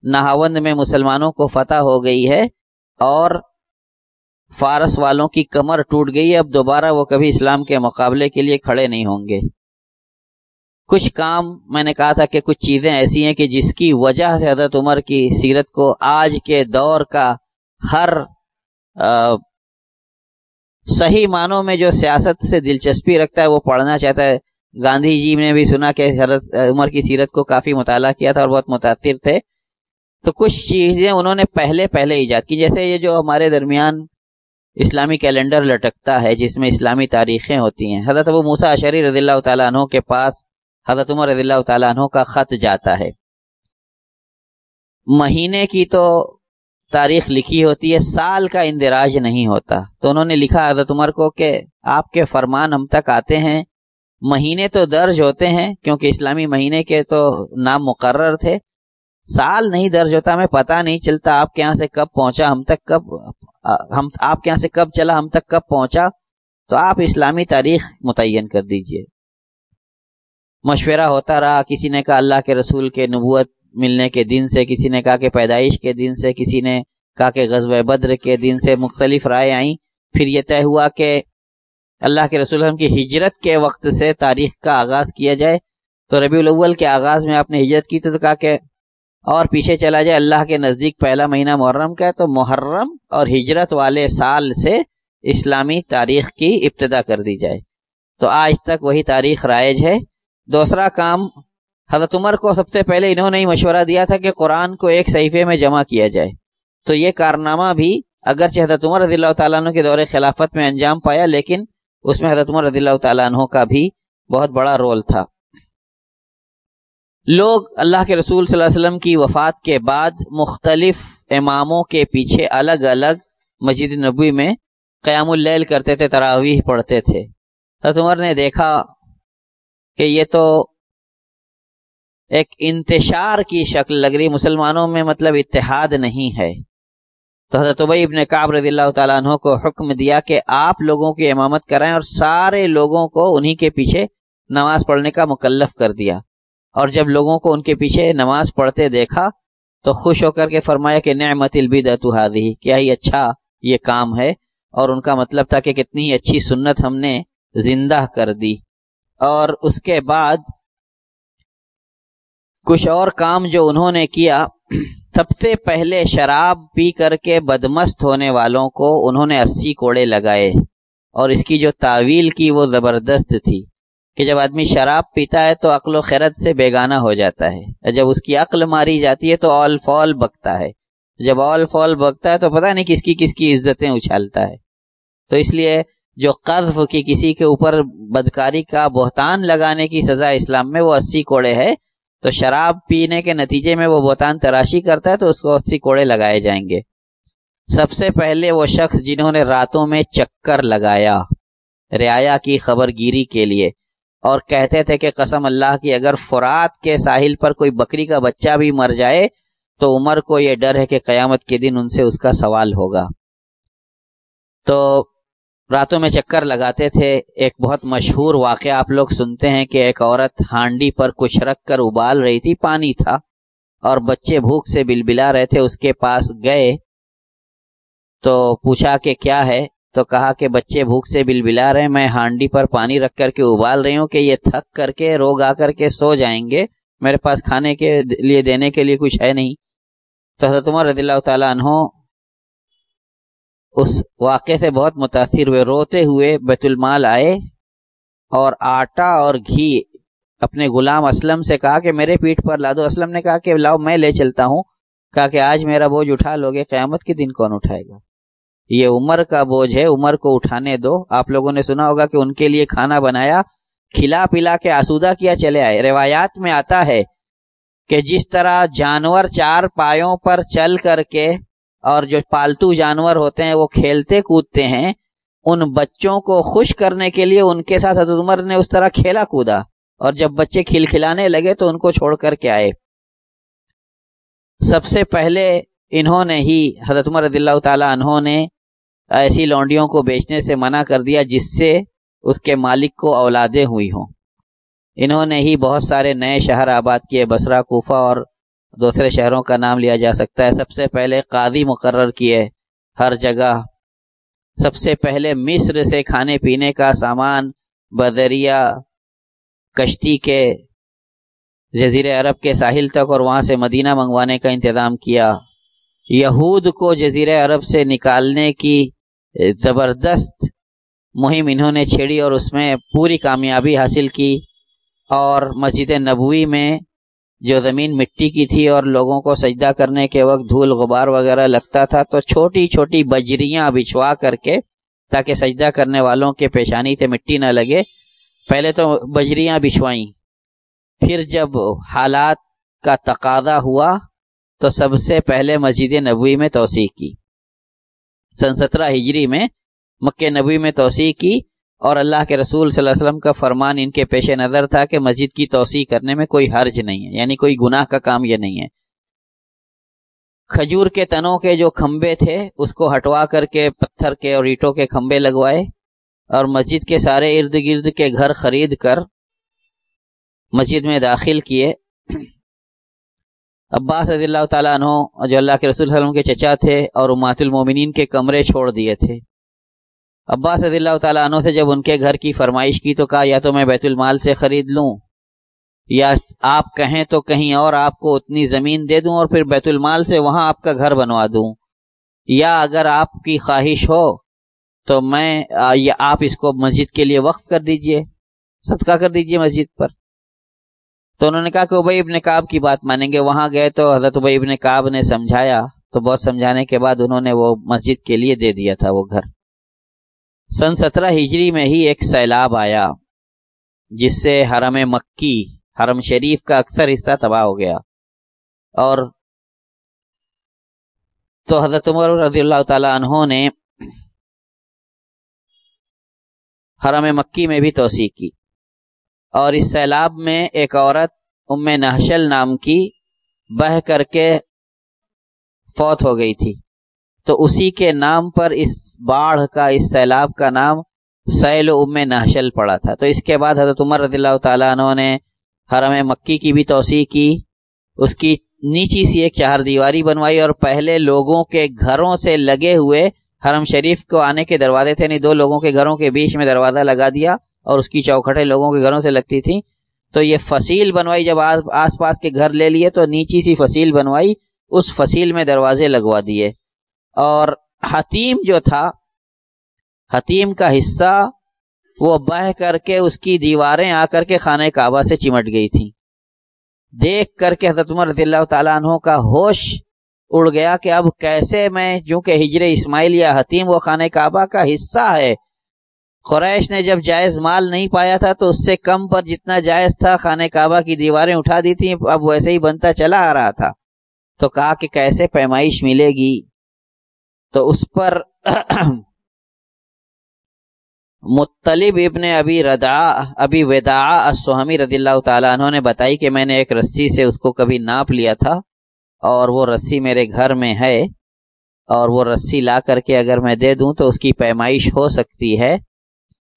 نہاوند میں مسلمانوں کو فتح ہو گئی ہے اور فارس والوں کی کمر ٹوٹ گئی ہے، اب دوبارہ وہ کبھی اسلام کے مقابلے کے لیے کھڑے نہیں ہوں گے۔ کچھ کام میں نے کہا تھا کہ کچھ چیزیں ایسی ہیں کہ جس کی وجہ سے حضرت عمر کی سیرت کو آج کے دور کا ہر صحیح معنوں میں جو سیاست سے دلچسپی رکھتا ہے وہ پڑھنا چاہتا ہے۔ گاندھی جی نے بھی سنا کہ حضرت عمر کی سیرت کو کافی مطالعہ کیا تھا اور بہت متاثر تھے، تو کچھ چیزیں انہوں نے پہلے ایجاد کی، جیسے یہ جو ہمارے درمیان اسلامی کیلنڈر لٹکتا ہے جس میں اسلامی تاریخیں ہوتی ہیں۔ حضرت ابو موسیٰ اشعری رضی اللہ تعالیٰ عنہ کے پاس حضرت عمر رضی اللہ تعالیٰ عنہ کا خط جاتا ہے مہینے کی تو تاریخ لکھی ہوتی ہے، سال کا اندراج نہیں ہوتا. تو انہوں نے لکھا حضرت عمر کو کہ آپ کے فرمان ہم تک آتے ہیں، مہینے تو درج ہوتے ہیں کیونکہ اسلامی مہینے کے تو نام مقرر تھے، سال نہیں درج ہوتا، ہمیں پتہ نہیں چلتا آپ کے یہاں سے کب پہنچا ہم تک آپ کے یہاں سے کب چلا ہم تک کب پہنچا، تو آپ اسلامی تاریخ متعین کر دیجئے. مشورہ ہوتا رہا، کسی نے کہا اللہ کے رسول کے نبوت ملنے کے دن سے، کسی نے کہا کہ پیدائش کے دن سے، کسی نے کہا کہ غزوہ بدر کے دن سے، مختلف رائے آئیں. پھر یہ طے ہوا کہ اللہ کے رسول کی ہجرت کے وقت سے تاریخ کا آغاز کیا جائے. تو ربیع الاول کے آغاز میں آپ نے ہجرت کی تو کہا کہ اور پیچھے چلا جائے، اللہ کے نزدیک پہلا مہینہ محرم کا ہے، تو محرم اور ہجرت والے سال سے اسلامی تاریخ کی ابتدا کر دی جائے. تو آج تک وہی تاریخ رائج ہے. دوسرا کام حضرت عمر کو سب سے پہلے انہوں نے ہی مشورہ دیا تھا کہ قرآن کو ایک صحیفے میں جمع کیا جائے. تو یہ کارنامہ بھی اگرچہ حضرت عمر رضی اللہ تعالیٰ عنہ کے دور خلافت میں انجام پایا، لیکن اس میں حضرت عمر رضی اللہ تعالیٰ عنہ کا بھی بہت بڑا رول تھا. لوگ اللہ کے رسول صلی اللہ علیہ وسلم کی وفات کے بعد مختلف اماموں کے پیچھے الگ الگ مسجد نبوی میں قیام اللیل کرتے تھے، تراویح پڑھتے تھے. حضرت عمر نے دیکھا کہ یہ تو ایک انتشار کی شکل لگ رہی، مسلمانوں میں مطلب اتحاد نہیں ہے. تو حضرت ابی ابن کعب رضی اللہ تعالیٰ عنہ کو حکم دیا کہ آپ لوگوں کی امامت کرائیں، اور سارے لوگوں کو انہی کے پیچھے نماز پڑھنے کا مکلف کر دیا. اور جب لوگوں کو ان کے پیچھے نماز پڑھتے دیکھا تو خوش ہو کر کے فرمایا کہ نعمت البدعۃ ھذہ، کیا ہی اچھا یہ کام ہے. اور ان کا مطلب تھا کہ کتنی اچھی سنت ہم نے زندہ کر دی. اور اس کے بعد کچھ اور کام جو انہوں نے کیا، سب سے پہلے شراب پی کر کے بدمست ہونے والوں کو انہوں نے 80 کوڑے لگائے. اور اس کی جو تعویل کی وہ زبردست تھی کہ جب آدمی شراب پیتا ہے تو عقل و خرد سے بیگانہ ہو جاتا ہے، جب اس کی عقل ماری جاتی ہے تو اول فول بکتا ہے، جب اول فول بکتا ہے تو پتہ نہیں کس کی عزتیں اچھالتا ہے. تو اس لیے جو قذف کی کسی کے اوپر بدکاری کا بہتان لگانے کی سزا اسلام میں وہ 80 کوڑے ہے، تو شراب پینے کے نتیجے میں وہ بہتان تراشی کرتا ہے تو اس کو 80 کوڑے لگائے جائیں گے. سب سے پہلے وہ شخص جنہوں نے راتوں میں چکر لگایا رعایا کی خبر گیری کے لیے، اور کہتے تھے کہ قسم اللہ کی اگر فرات کے ساحل پر کوئی بکری کا بچہ بھی مر جائے تو عمر کو یہ ڈر ہے کہ قیامت کے دن ان سے اس کا سوال ہوگا. تو راتوں میں چکر لگاتے تھے. ایک بہت مشہور واقعہ آپ لوگ سنتے ہیں کہ ایک عورت ہانڈی پر کچھ رکھ کر ابال رہی تھی، پانی تھا اور بچے بھوک سے بلبلا رہے تھے. اس کے پاس گئے تو پوچھا کہ کیا ہے، تو کہا کہ بچے بھوک سے بلبلا رہے ہیں، میں ہانڈی پر پانی رکھ کر کے ابال رہی ہوں کہ یہ تھک کر کے روگ آ کر کے سو جائیں گے، میرے پاس کھانے کے لیے دینے کے لیے کچھ ہے نہیں. تو حضرت عمر رضی اللہ تعالیٰ عنہ اس واقعے سے بہت متاثر ہوئے، روتے ہوئے بیت المال آئے اور آٹا اور گھی اپنے غلام اسلم سے کہا کہ میرے پیٹھ پر لا دو. اسلم نے کہا کہ لاؤ میں لے چلتا ہوں. کہا کہ آج میرا بوجھ اٹھا لوگے، قیامت کے دن کون اٹھائے گا؟ یہ عمر کا بوجھ ہے، عمر کو اٹھانے دو. آپ لوگوں نے سنا ہوگا کہ ان کے لیے کھانا بنایا، کھلا پلا کے آسودہ کیا، چلے آئے. روایات میں آتا ہے کہ جس طرح جانور 4 پایوں پر چل کر کے اور جو پالتو جانور ہوتے ہیں وہ کھیلتے کودتے ہیں، ان بچوں کو خوش کرنے کے لیے ان کے ساتھ حضرت عمر نے اس طرح کھیلا کودا، اور جب بچے کھلکھلانے لگے تو ان کو چھوڑ کر کے آئے. سب سے پہلے انہوں نے ہی حضرت عمر رضی اللہ تعالی عنہ نے ایسی لونڈیوں کو بیچنے سے منع کر دیا جس سے اس کے مالک کو اولادیں ہوئی ہوں. انہوں نے ہی بہت سارے نئے شہر آباد کیے، بصرہ، کوفہ اور دوسرے شہروں کا نام لیا جا سکتا ہے. سب سے پہلے قاضی مقرر کیے ہر جگہ. سب سے پہلے مصر سے کھانے پینے کا سامان بذریعہ کشتی کے جزیرہ عرب کے ساحل تک اور وہاں سے مدینہ منگوانے کا انتظام کیا. یہود کو جزیرہ عرب سے نکالنے کی زبردست مہم انہوں نے چھیڑی اور اس میں پوری کامیابی حاصل کی. اور مسجد نبوی میں جو زمین مٹی کی تھی اور لوگوں کو سجدہ کرنے کے وقت دھول غبار وغیرہ لگتا تھا تو چھوٹی چھوٹی بجریاں بچھوا کر کے تاکہ سجدہ کرنے والوں کے پیشانی سے مٹی نہ لگے، پہلے تو بجریاں بچھوائیں. پھر جب حالات کا تقاضا ہوا تو سب سے پہلے مسجد نبوی میں توسیع کی. سن 17 ہجری میں مکہ نبوی میں توسیع کی، اور اللہ کے رسول صلی اللہ علیہ وسلم کا فرمان ان کے پیش نظر تھا کہ مسجد کی توسیع کرنے میں کوئی حرج نہیں ہے، یعنی کوئی گناہ کا کام یہ نہیں ہے. کھجور کے تنوں کے جو کھمبے تھے اس کو ہٹوا کر کے پتھر کے اور اینٹوں کے کھمبے لگوائے، اور مسجد کے سارے ارد گرد کے گھر خرید کر مسجد میں داخل کیے. عباس رضی اللہ تعالیٰ عنہ جو اللہ کے رسول صلی اللہ علیہ وسلم کے چچا تھے اور امہات المومنین کے کمرے چھوڑ دیے تھے. عباس رضی اللہ تعالیٰ عنہ سے جب ان کے گھر کی فرمائش کی تو کہا یا تو میں بیت المال سے خرید لوں، یا آپ کہیں تو کہیں اور آپ کو اتنی زمین دے دوں اور پھر بیت المال سے وہاں آپ کا گھر بنوا دوں، یا اگر آپ کی خواہش ہو تو یا آپ اس کو مسجد کے لیے وقف کر دیجئے، صدقہ کر دیجئے مسجد پر. تو انہوں نے کہا کہ ابی ابن کعب کی بات مانیں گے. وہاں گئے تو حضرت ابی ابن کعب نے سمجھایا، تو بہت سمجھانے کے بعد انہوں نے وہ مسجد کے لیے دے دیا تھا وہ گھر. سن 17 ہجری میں ہی ایک سیلاب آیا جس سے حرم مکی، حرم شریف کا اکثر حصہ تباہ ہو گیا، اور تو حضرت عمر رضی اللہ تعالی عنہ نے حرم مکی میں بھی توسیع کی. اور اس سیلاب میں ایک عورت ام نحشل نام کی بہہ کر کے فوت ہو گئی تھی، تو اسی کے نام پر اس باڑھ کا، اس سیلاب کا نام سیل ام نحشل پڑا تھا. تو اس کے بعد حضرت عمر رضی اللہ تعالیٰ عنہ نے حرم مکی کی بھی توسیع کی، اس کی نیچی سی ایک چہار دیواری بنوائی، اور پہلے لوگوں کے گھروں سے لگے ہوئے حرم شریف کو آنے کے دروازے تھے، نہیں 2 لوگوں کے گھروں کے بیچ میں دروازہ لگا دیا اور اس کی چوکھٹیں لوگوں کے گھروں سے لگتی تھیں. تو یہ فصیل بنوائی، جب آس پاس کے گھر لے لیے تو نیچی سی فصیل بنوائی، اس فصیل میں دروازے لگوا دیے. اور حتیم جو تھا، حتیم کا حصہ وہ بہہ کر کے اس کی دیواریں آ کر کے خانہ کعبہ سے چمٹ گئی تھیں. دیکھ کر کے حضرت عمر رضی اللہ تعالیٰ عنہ کا ہوش اڑ گیا کہ اب کیسے میں، چونکہ ہجر اسماعیل یا حتیم وہ خانہ کعبہ کا حصہ ہے، قریش نے جب جائز مال نہیں پایا تھا تو اس سے کم پر جتنا جائز تھا خانہ کعبہ کی دیواریں اٹھا دی تھیں، اب ویسے ہی بنتا چلا آ رہا تھا. تو کہا کہ کیسے پیمائش ملے گی. تو اس پر مطلب ابن ابی وداع السہمی رضی اللہ تعالیٰ عنہ نے بتائی کہ میں نے ایک رسی سے اس کو کبھی ناپ لیا تھا، اور وہ رسی میرے گھر میں ہے، اور وہ رسی لا کر کے اگر میں دے دوں تو اس کی پیمائش ہو سکتی ہے.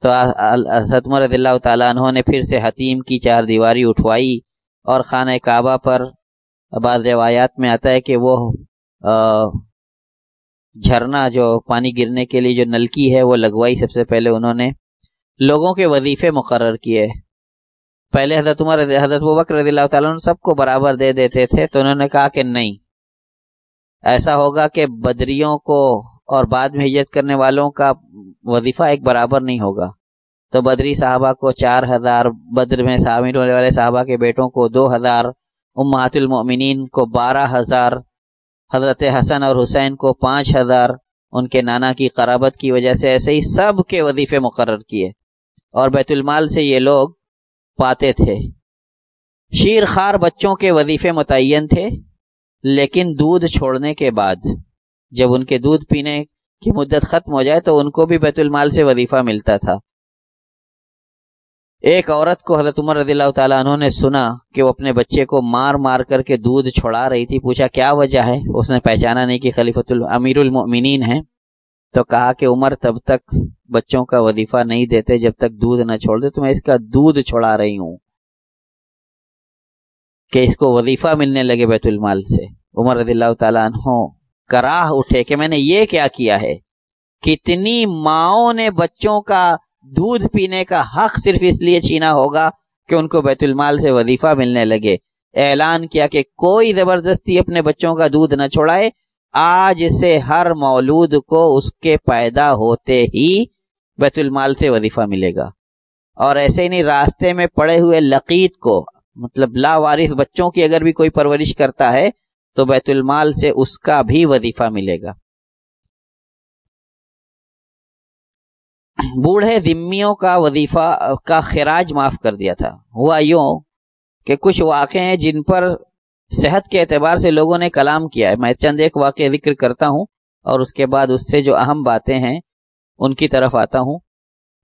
تو حضرت عمر رضی اللہ تعالیٰ عنہ نے پھر سے حتیم کی 4 دیواری اٹھوائی، اور خانہ کعبہ پر بعض روایات میں آتا ہے کہ وہ جھرنا جو پانی گرنے کے لیے جو نلکی ہے وہ لگوائی. سب سے پہلے انہوں نے لوگوں کے وظیفے مقرر کیے. پہلے حضرت ابوبکر رضی اللہ تعالیٰ عنہ سب کو برابر دے دیتے تھے، تو انہوں نے کہا کہ نہیں، ایسا ہوگا کہ بدریوں کو اور بعد میں ہجرت کرنے والوں کا وظیفہ ایک برابر نہیں ہوگا. تو بدری صحابہ کو 4000، بدر میں شامل ہونے والے صحابہ کے بیٹوں کو 2000، امہات المؤمنین کو 12000، حضرت حسن اور حسین کو 5000، ان کے نانا کی قرابت کی وجہ سے ایسے ہی سب کے وظیفے مقرر کیے، اور بیت المال سے یہ لوگ پاتے تھے. شیر خوار بچوں کے وظیفے متعین تھے، لیکن دودھ چھوڑنے کے بعد جب ان کے دودھ پینے کی مدت ختم ہو جائے تو ان کو بھی بیت المال سے وظیفہ ملتا تھا. ایک عورت کو حضرت عمر رضی اللہ تعالیٰ عنہ نے سنا کہ وہ اپنے بچے کو مار مار کر کے دودھ چھڑا رہی تھی. پوچھا کیا وجہ ہے؟ اس نے پہچانا نہیں کہ خلیفۃ امیر المؤمنین ہیں. تو کہا کہ عمر تب تک بچوں کا وظیفہ نہیں دیتے جب تک دودھ نہ چھوڑ دے، تو میں اس کا دودھ چھڑا رہی ہوں کہ اس کو وظیفہ ملنے لگے بیت المال سے. عمر رضی اللہ تعالیٰ عنہ کراہ اٹھے کہ میں نے یہ کیا کیا ہے. کتنی ماؤں نے بچوں کا دودھ پینے کا حق صرف اس لیے چھینا ہوگا کہ ان کو بیت المال سے وظیفہ ملنے لگے. اعلان کیا کہ کوئی زبردستی اپنے بچوں کا دودھ نہ چھوڑائے. آج سے ہر مولود کو اس کے پیدا ہوتے ہی بیت المال سے وظیفہ ملے گا. اور ایسے ہی نہیں، راستے میں پڑے ہوئے لقیط کو، مطلب لاوارث بچوں کی اگر بھی کوئی پرورش کرتا ہے تو بیت المال سے اس کا بھی وظیفہ ملے گا. بوڑھے ذمیوں کا وظیفہ کا خراج معاف کر دیا تھا. ہوا یوں کہ کچھ واقعے ہیں جن پر صحت کے اعتبار سے لوگوں نے کلام کیا ہے. میں چند ایک واقعہ ذکر کرتا ہوں اور اس کے بعد اس سے جو اہم باتیں ہیں ان کی طرف آتا ہوں.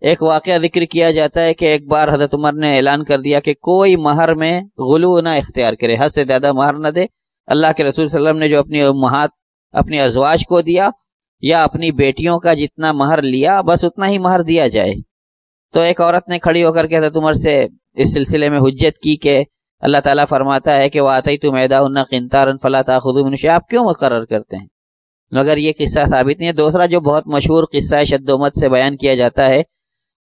ایک واقعہ ذکر کیا جاتا ہے کہ ایک بار حضرت عمر نے اعلان کر دیا کہ کوئی مہر میں غلو نہ اختیار کرے، حد سے زیادہ مہر نہ دے. اللہ کے رسول صلی اللہ علیہ وسلم نے جو اپنی امہات اپنی ازواج کو دیا یا اپنی بیٹیوں کا جتنا مہر لیا بس اتنا ہی مہر دیا جائے. تو ایک عورت نے کھڑی ہو کر کے حضرت عمر سے اس سلسلے میں حجت کی کہ اللہ تعالیٰ فرماتا ہے کہ وَآتَيْتُمْ إِحْدَاهُنَّ قِنطَارًا فَلَا تَأْخُذُوا مِنْهُ شَيْئًا، آپ کیوں مقرر کرتے ہیں؟ مگر یہ قصہ ثابت نہیں ہے. دوسرا جو بہت مشہور قصہ شد و مت سے بیان کیا جاتا ہے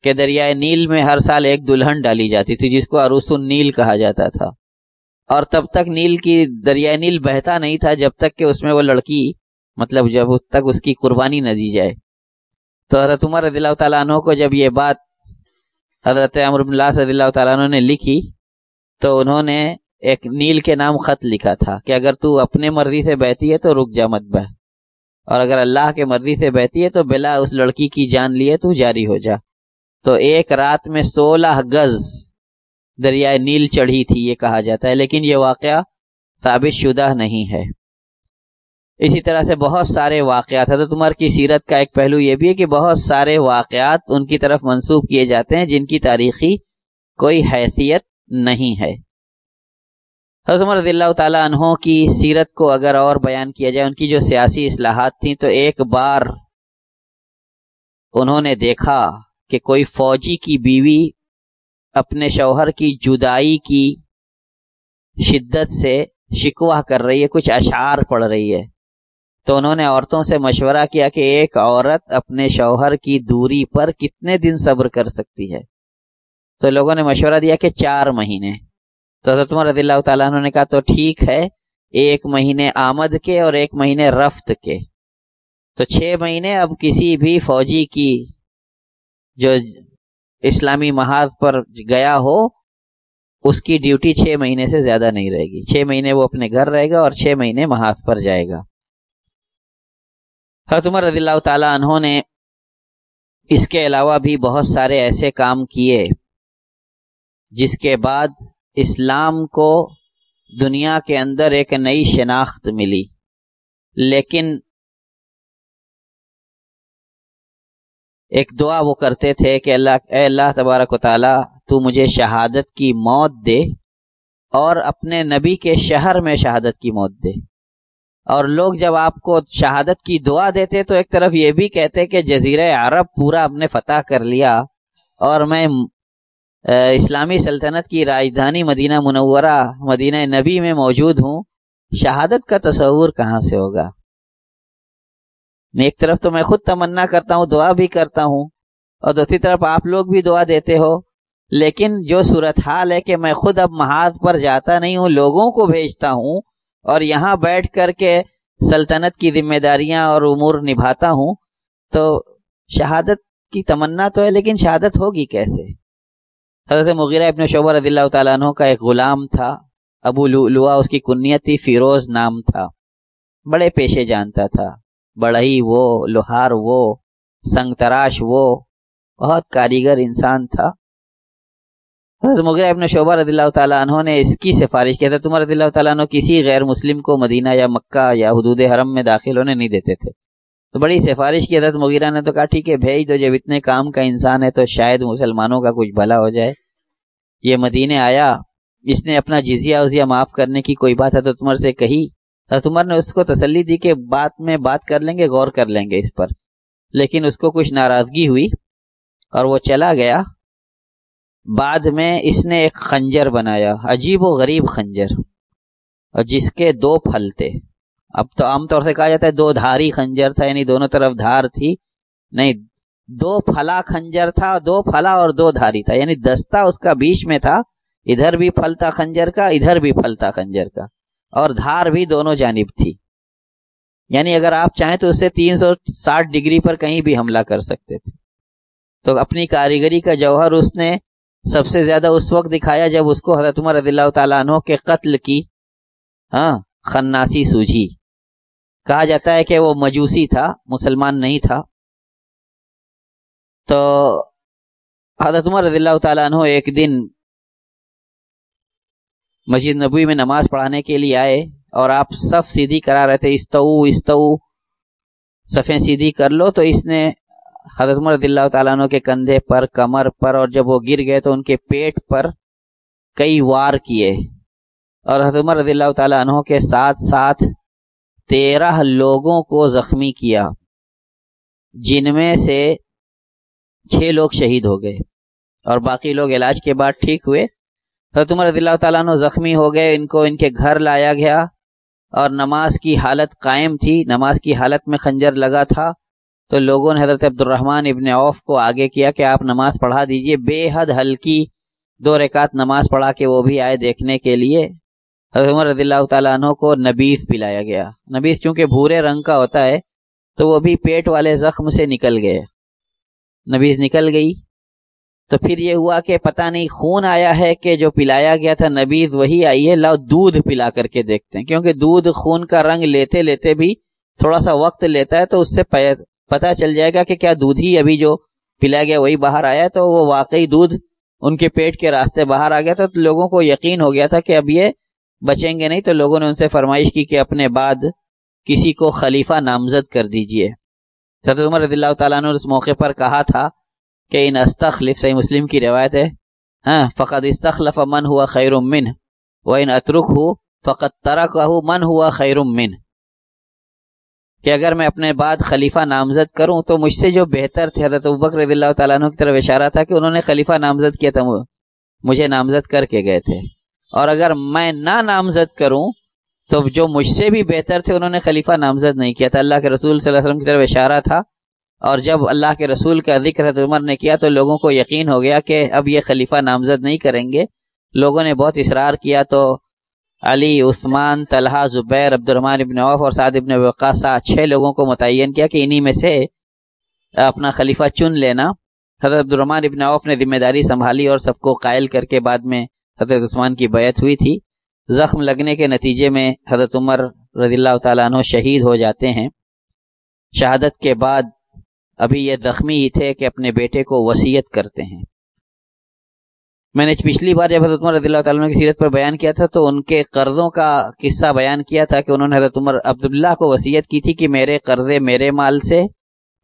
کہ دریائے نیل میں ہر سال ایک دلہن ڈالی جاتی تھی جس کو عروس النیل کہا جاتا تھا، اور تب تک دریائے نیل بہتا نہیں تھا جب تک کہ اس میں وہ لڑکی مطلب جب تک اس کی قربانی نہ دی جائے. تو حضرت عمر رضی اللہ تعالیٰ عنہ کو جب یہ بات حضرت عمرو بن العاص رضی اللہ تعالیٰ عنہ نے لکھی تو انہوں نے ایک نیل کے نام خط لکھا تھا کہ اگر تو اپنے مرضی سے بہتی ہے تو رک جا مت بہ، اور اگر اللہ کے مرضی سے بہتی ہے تو بلا اس لڑکی کی جان لیے تو جاری ہو جا. تو ایک رات میں 16 گز دریائے نیل چڑھی تھی یہ کہا جاتا ہے، لیکن یہ واقعہ ثابت شدہ نہیں ہے. اسی طرح سے بہت سارے واقعات، حضرت عمر کی سیرت کا ایک پہلو یہ بھی ہے کہ بہت سارے واقعات ان کی طرف منسوب کیے جاتے ہیں جن کی تاریخی کوئی حیثیت نہیں ہے. حضرت عمر رضی اللہ تعالیٰ عنہ کی سیرت کو اگر اور بیان کیا جائے، ان کی جو سیاسی اصلاحات تھیں، تو ایک بار انہوں نے دیکھا کہ کوئی فوجی کی بیوی اپنے شوہر کی جدائی کی شدت سے شکوہ کر رہی ہے، کچھ اشعار پڑھ رہی ہے. تو انہوں نے عورتوں سے مشورہ کیا کہ ایک عورت اپنے شوہر کی دوری پر کتنے دن صبر کر سکتی ہے؟ تو لوگوں نے مشورہ دیا کہ 4 مہینے. تو حضرت عمر رضی اللہ تعالیٰ عنہ نے کہا تو ٹھیک ہے، 1 مہینے آمد کے اور 1 مہینے رفت کے. تو 6 مہینے اب کسی بھی فوجی کی جو اسلامی محاذ پر گیا ہو اس کی ڈیوٹی 6 مہینے سے زیادہ نہیں رہے گی. 6 مہینے وہ اپنے گھر رہے گا اور 6 مہینے محاذ پر جائے گا. حضرت عمر رضی اللہ تعالیٰ عنہ نے اس کے علاوہ بھی بہت سارے ایسے کام کیے جس کے بعد اسلام کو دنیا کے اندر ایک نئی شناخت ملی. لیکن ایک دعا وہ کرتے تھے کہ اے اللہ تبارک و تعالی تو مجھے شہادت کی موت دے اور اپنے نبی کے شہر میں شہادت کی موت دے. اور لوگ جب آپ کو شہادت کی دعا دیتے تو ایک طرف یہ بھی کہتے کہ جزیرہ عرب پورا ہم نے فتح کر لیا اور میں اسلامی سلطنت کی راجدھانی مدینہ منورہ مدینہ نبی میں موجود ہوں، شہادت کا تصور کہاں سے ہوگا؟ ایک طرف تو میں خود تمنا کرتا ہوں، دعا بھی کرتا ہوں، اور دوسری طرف آپ لوگ بھی دعا دیتے ہو، لیکن جو صورتحال ہے کہ میں خود اب محاذ پر جاتا نہیں ہوں، لوگوں کو بھیجتا ہوں اور یہاں بیٹھ کر کے سلطنت کی ذمہ داریاں اور امور نبھاتا ہوں، تو شہادت کی تمنا تو ہے لیکن شہادت ہوگی کیسے؟ حضرت مغیرہ ابن شعبہ رضی اللہ تعالیٰ عنہ کا ایک غلام تھا، ابو لؤلؤہ اس کی کنیت تھی، فیروز نام تھا، بڑے پیشے جانتا تھا، بڑھئی وہ، لوہار وہ، سنگ تراش وہ، بہت کاریگر انسان تھا. حضرت مغیرہ ابن شعبہ رضی اللہ تعالیٰ عنہ نے اس کی سفارش کی. حضرت عمر رضی اللہ تعالیٰ عنہ کسی غیر مسلم کو مدینہ یا مکہ یا حدود حرم میں داخل ہونے نہیں دیتے تھے، تو بڑی سفارش کی. حضرت مغیرہ نے تو کہا ٹھیک ہے بھیج دو، جب اتنے کام کا انسان ہے تو شاید مسلمانوں کا کچھ بھلا ہو جائے. یہ مدینے آیا، اس نے اپنا جزیہ معاف کرنے کی کوئی بات حضرت عمر سے کہی. حضرت عمر نے اس کو تسلی دی کہ بات کر لیں گے، غور کر لیں گے اس پر، لیکن اس کو کچھ ناراضگی ہوئی اور وہ چلا گیا. بعد میں اس نے ایک خنجر بنایا، عجیب و غریب خنجر، اور جس کے 2 پھل تھے. اب تو عام طور سے کہا جاتا ہے 2 دھاری خنجر تھا، یعنی دونوں طرف دھار تھی، نہیں 2 پھلا خنجر تھا، 2 پھلا اور 2 دھاری تھا، یعنی دستہ اس کا بیچ میں تھا، ادھر بھی پھل تھا خنجر کا، ادھر بھی پھل تھا خنجر کا، اور دھار بھی دونوں جانب تھی. یعنی اگر آپ چاہیں تو اس سے 360 ڈگری پر کہیں بھی حملہ کر سکتے تھے. تو اپنی کاریگری کا جوہر اس نے سب سے زیادہ اس وقت دکھایا جب اس کو حضرت عمر رضی اللہ تعالیٰ عنہ کے قتل کی خناسی سوجھی. کہا جاتا ہے کہ وہ مجوسی تھا، مسلمان نہیں تھا. تو حضرت عمر رضی اللہ تعالیٰ عنہ ایک دن مسجد نبوی میں نماز پڑھانے کے لیے آئے اور آپ صف سیدھی کرا رہے تھے، استو صفیں سیدھی کر لو، تو اس نے حضرت عمر رضی اللہ تعالیٰ عنہ کے کندھے پر، کمر پر، اور جب وہ گر گئے تو ان کے پیٹ پر کئی وار کیے، اور حضرت عمر رضی اللہ تعالیٰ عنہ کے ساتھ ساتھ 13 لوگوں کو زخمی کیا، جن میں سے 6 لوگ شہید ہو گئے اور باقی لوگ علاج کے بعد ٹھیک ہوئے۔ حضرت عمر رضی اللہ تعالیٰ عنہ زخمی ہو گئے، ان کو ان کے گھر لایا گیا اور نماز کی حالت قائم تھی، نماز کی حالت میں خنجر لگا تھا، تو لوگوں نے حضرت عبد الرحمن ابن عوف کو آگے کیا کہ آپ نماز پڑھا دیجئے۔ بے حد ہلکی 2 رکعت نماز پڑھا کے وہ بھی آئے دیکھنے کے لیے۔ حضرت عمر رضی اللہ تعالیٰ عنہ کو نبیذ پلایا گیا، نبیذ چونکہ بھورے رنگ کا ہوتا ہے تو وہ بھی پیٹ والے زخم سے نکل گئے، نبیذ نکل گئی۔ تو پھر یہ ہوا کہ پتہ نہیں خون آیا ہے کہ جو پلایا گیا تھا نبیذ وہی آئی ہے، لاؤ دودھ پلا کر کے دیکھتے ہیں، کیونکہ دودھ خون کا رنگ لیتے لیتے بھی تھوڑا سا وقت لیتا ہے، تو اس سے پتہ چل جائے گا کہ کیا دودھ ہی ابھی جو پلایا گیا وہی باہر آیا ہے۔ تو وہ واقعی دودھ ان کے پیٹ کے راستے باہر آ گیا تھا، تو لوگوں کو یقین ہو گیا تھا کہ اب یہ بچیں گے نہیں، تو لوگوں نے ان سے فرمائش کی کہ اپنے بعد کسی کو خلیفہ نامزد کر دیجئے۔ حضرت عمر رضی اللہ تعالیٰ نے اس موقع پر کہا تھا کہ ان استخلف، صحیح مسلم کی روایت ہے، فقد استخلف من ہوا خیر منہ وان اترکہ فقد ترکہ من ہوا خیر منہ، کہ اگر میں اپنے بعد خلیفہ نامزد کروں تو مجھ سے جو بہتر تھے، حضرت ابوبکر رضی اللہ تعالیٰ عنہ کی طرف اشارہ تھا کہ انہوں نے خلیفہ نامزد کیا تھا، مجھے نامزد کر کے گئے تھے، اور اگر میں نہ نامزد کروں تو جو مجھ سے بھی بہتر تھے انہوں نے خلیفہ نامزد نہیں کیا تھا۔ اللہ کے رسول صلی اللہ علیہ وسلم کی طرف اشارہ تھا، اور جب اللہ کے رسول کا ذکر حضرت عمر نے کیا تو لوگوں کو یقین ہو گیا کہ اب یہ خلیفہ نامزد نہیں کریں گے۔ لوگوں نے بہت اصرار کیا تو علی، عثمان، طلحہ، زبیر، عبد الرحمن ابن عوف اور سعد ابن وقاص، 6 لوگوں کو متعین کیا کہ انہی میں سے اپنا خلیفہ چن لینا۔ حضرت عبد الرحمن ابن عوف نے ذمہ داری سنبھالی اور سب کو قائل کر کے بعد میں حضرت عثمان کی بیعت ہوئی تھی۔ زخم لگنے کے نتیجے میں حضرت عمر رضی اللہ تعالیٰ عنہ شہید ہو جاتے ہیں۔ شہادت کے بعد ابھی یہ زخمی ہی تھے کہ اپنے بیٹے کو وصیت کرتے ہیں۔ میں نے پچھلی بار جب حضرت عمر رضی اللہ تعالیٰ عنہ کی سیرت پر بیان کیا تھا تو ان کے قرضوں کا قصہ بیان کیا تھا کہ انہوں نے حضرت عمر عبداللہ کو وصیت کی تھی کہ میرے قرضے میرے مال سے،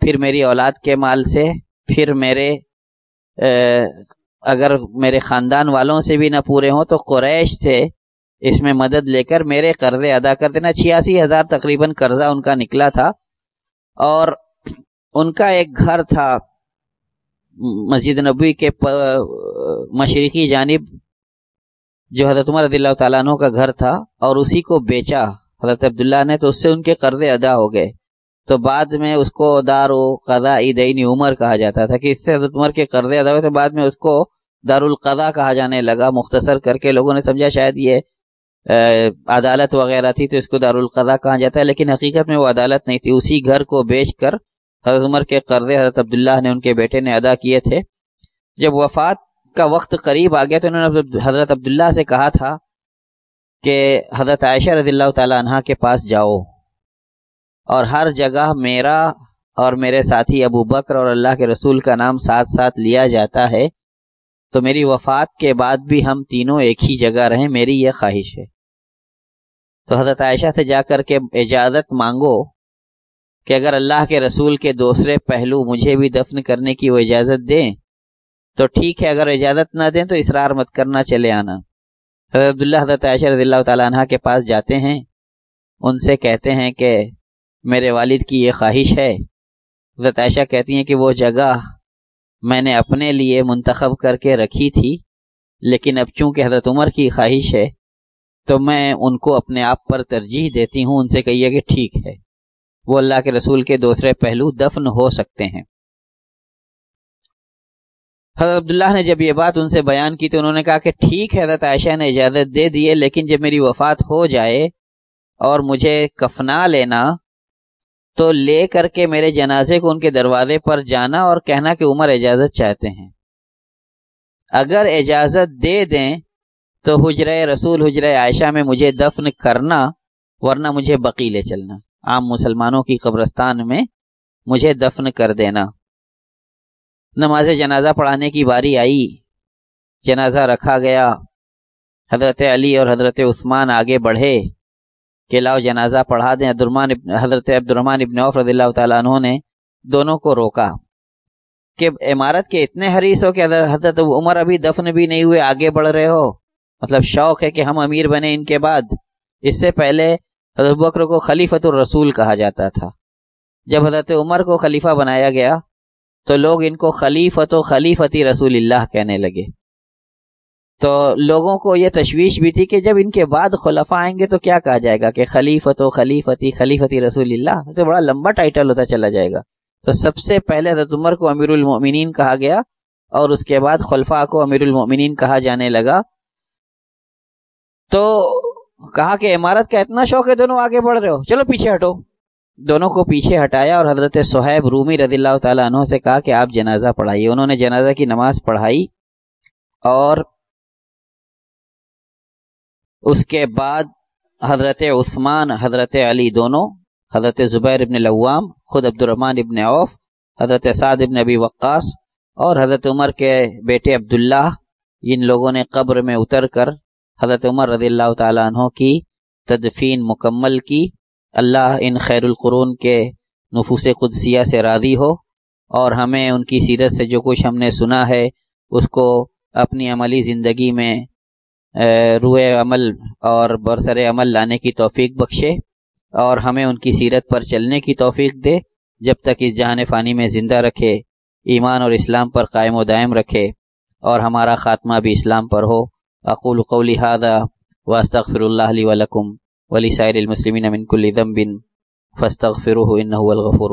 پھر میری اولاد کے مال سے، پھر میرے اگر میرے خاندان والوں سے بھی نہ پورے ہوں تو قریش سے اس میں مدد لے کر میرے قرضے ادا کر دینا۔ 86,000 تقریباً قرضہ ان کا نکلا تھا، اور ان کا ایک گھر تھا مسجد نبوی کے مشرقی جانب جو حضرت عمر رضی اللہ تعالیٰ عنہ کا گھر تھا، اور اسی کو بیچا حضرت عبداللہ نے، تو اس سے ان کے قرضے ادا ہو گئے۔ تو بعد میں اس کو دار القضاء دین عمر کہا جاتا تھا کہ اس سے حضرت عمر کے قرضے ادا ہوئے، تو بعد میں اس کو دار القضاء کہا جانے لگا، مختصر کر کے لوگوں نے سمجھا شاید یہ عدالت وغیرہ تھی تو اس کو دار القضاء کہا جاتا ہے، لیکن حقیقت میں وہ عدالت نہیں تھی۔ اسی گھر کو بیچ کر حضرت عمر کے قرضے حضرت عبداللہ نے ان کے بیٹے نے ادا کیے تھے۔ جب وفات کا وقت قریب آ گیا تو انہوں نے حضرت عبداللہ سے کہا تھا کہ حضرت عائشہ رضی اللہ تعالی عنہا کے پاس جاؤ، اور ہر جگہ میرا اور میرے ساتھی ابو بکر اور اللہ کے رسول کا نام ساتھ ساتھ لیا جاتا ہے، تو میری وفات کے بعد بھی ہم تینوں ایک ہی جگہ رہیں، میری یہ خواہش ہے۔ تو حضرت عائشہ سے جا کر کے اجازت مانگو کہ اگر اللہ کے رسول کے دوسرے پہلو مجھے بھی دفن کرنے کی وہ اجازت دیں تو ٹھیک ہے، اگر اجازت نہ دیں تو اصرار مت کرنا، چلے آنا۔ حضرت عبداللہ حضرت عائشہ رضی اللہ تعالیٰ عنہ کے پاس جاتے ہیں، ان سے کہتے ہیں کہ میرے والد کی یہ خواہش ہے۔ حضرت عائشہ کہتی ہیں کہ وہ جگہ میں نے اپنے لیے منتخب کر کے رکھی تھی، لیکن اب چونکہ حضرت عمر کی خواہش ہے تو میں ان کو اپنے آپ پر ترجیح دیتی ہوں، ان سے کہیے کہ ٹھیک ہے، وہ اللہ کے رسول کے دوسرے پہلو دفن ہو سکتے ہیں۔ حضرت عبداللہ نے جب یہ بات ان سے بیان کی تو انہوں نے کہا کہ ٹھیک ہے، حضرت عائشہ نے اجازت دے دی ہے، لیکن جب میری وفات ہو جائے اور مجھے کفنا لینا تو لے کر کے میرے جنازے کو ان کے دروازے پر جانا اور کہنا کہ عمر اجازت چاہتے ہیں۔ اگر اجازت دے دیں تو حجرہ رسول حجرہ عائشہ میں مجھے دفن کرنا، ورنہ مجھے بقیع لے چلنا، عام مسلمانوں کی قبرستان میں مجھے دفن کر دینا۔ نماز جنازہ پڑھانے کی باری آئی، جنازہ رکھا گیا، حضرت علی اور حضرت عثمان آگے بڑھے کہ لاؤ جنازہ پڑھا دیں. حضرت عبدالرحمن ابن عوف رضی اللہ تعالیٰ عنہ نے دونوں کو روکا کہ عمارت کے اتنے حریص ہو کہ حضرت عمر ابھی دفن بھی نہیں ہوئے آگے بڑھ رہے ہو. مطلب شوق ہے کہ ہم امیر بنے ان کے بعد. اس سے پہلے حضرت ابوبکر کو خلیفۃ الرسول کہا جاتا تھا. جب حضرت عمر کو خلیفہ بنایا گیا تو لوگ ان کو خلیفتی رسول اللہ کہنے لگے. تو لوگوں کو یہ تشویش بھی تھی کہ جب ان کے بعد خلفاء آئیں گے تو کیا کہا جائے گا کہ خلیفتی رسول اللہ، تو بڑا لمبا ٹائٹل ہوتا چلا جائے گا. تو سب سے پہلے حضرت عمر کو امیر المؤمنین کہا گیا اور اس کے بعد خلفاء کو امیر المؤمنین کہا جانے لگا. تو کہا کہ عمارت کا اتنا شوق ہے دونوں آگے بڑھ رہے ہو، چلو پیچھے ہٹو. دونوں کو پیچھے ہٹایا اور حضرت صہیب رومی رضی اللہ تعالیٰ عنہ سے کہا کہ آپ جنازہ پڑھائیے. انہوں نے جنازہ کی نماز پڑھائی اور اس کے بعد حضرت عثمان، حضرت علی دونوں، حضرت زبیر ابن العوام، خود عبدالرحمن ابن عوف، حضرت سعد ابن ابی وقاص اور حضرت عمر کے بیٹے عبداللہ، ان لوگوں نے قبر میں اتر کر حضرت عمر رضی اللہ تعالیٰ عنہ کی تدفین مکمل کی. اللہ ان خیر القرون کے نفوس قدسیہ سے راضی ہو اور ہمیں ان کی سیرت سے جو کچھ ہم نے سنا ہے اس کو اپنی عملی زندگی میں روئے عمل اور برسر عمل لانے کی توفیق بخشے اور ہمیں ان کی سیرت پر چلنے کی توفیق دے جب تک اس جہان فانی میں زندہ رکھے، ایمان اور اسلام پر قائم و دائم رکھے اور ہمارا خاتمہ بھی اسلام پر ہو. اقول قولی ھذا واستغفر اللہ لی ولکم ولسائر المسلمین من کل ذنب فاستغفروہ انہ هو الغفور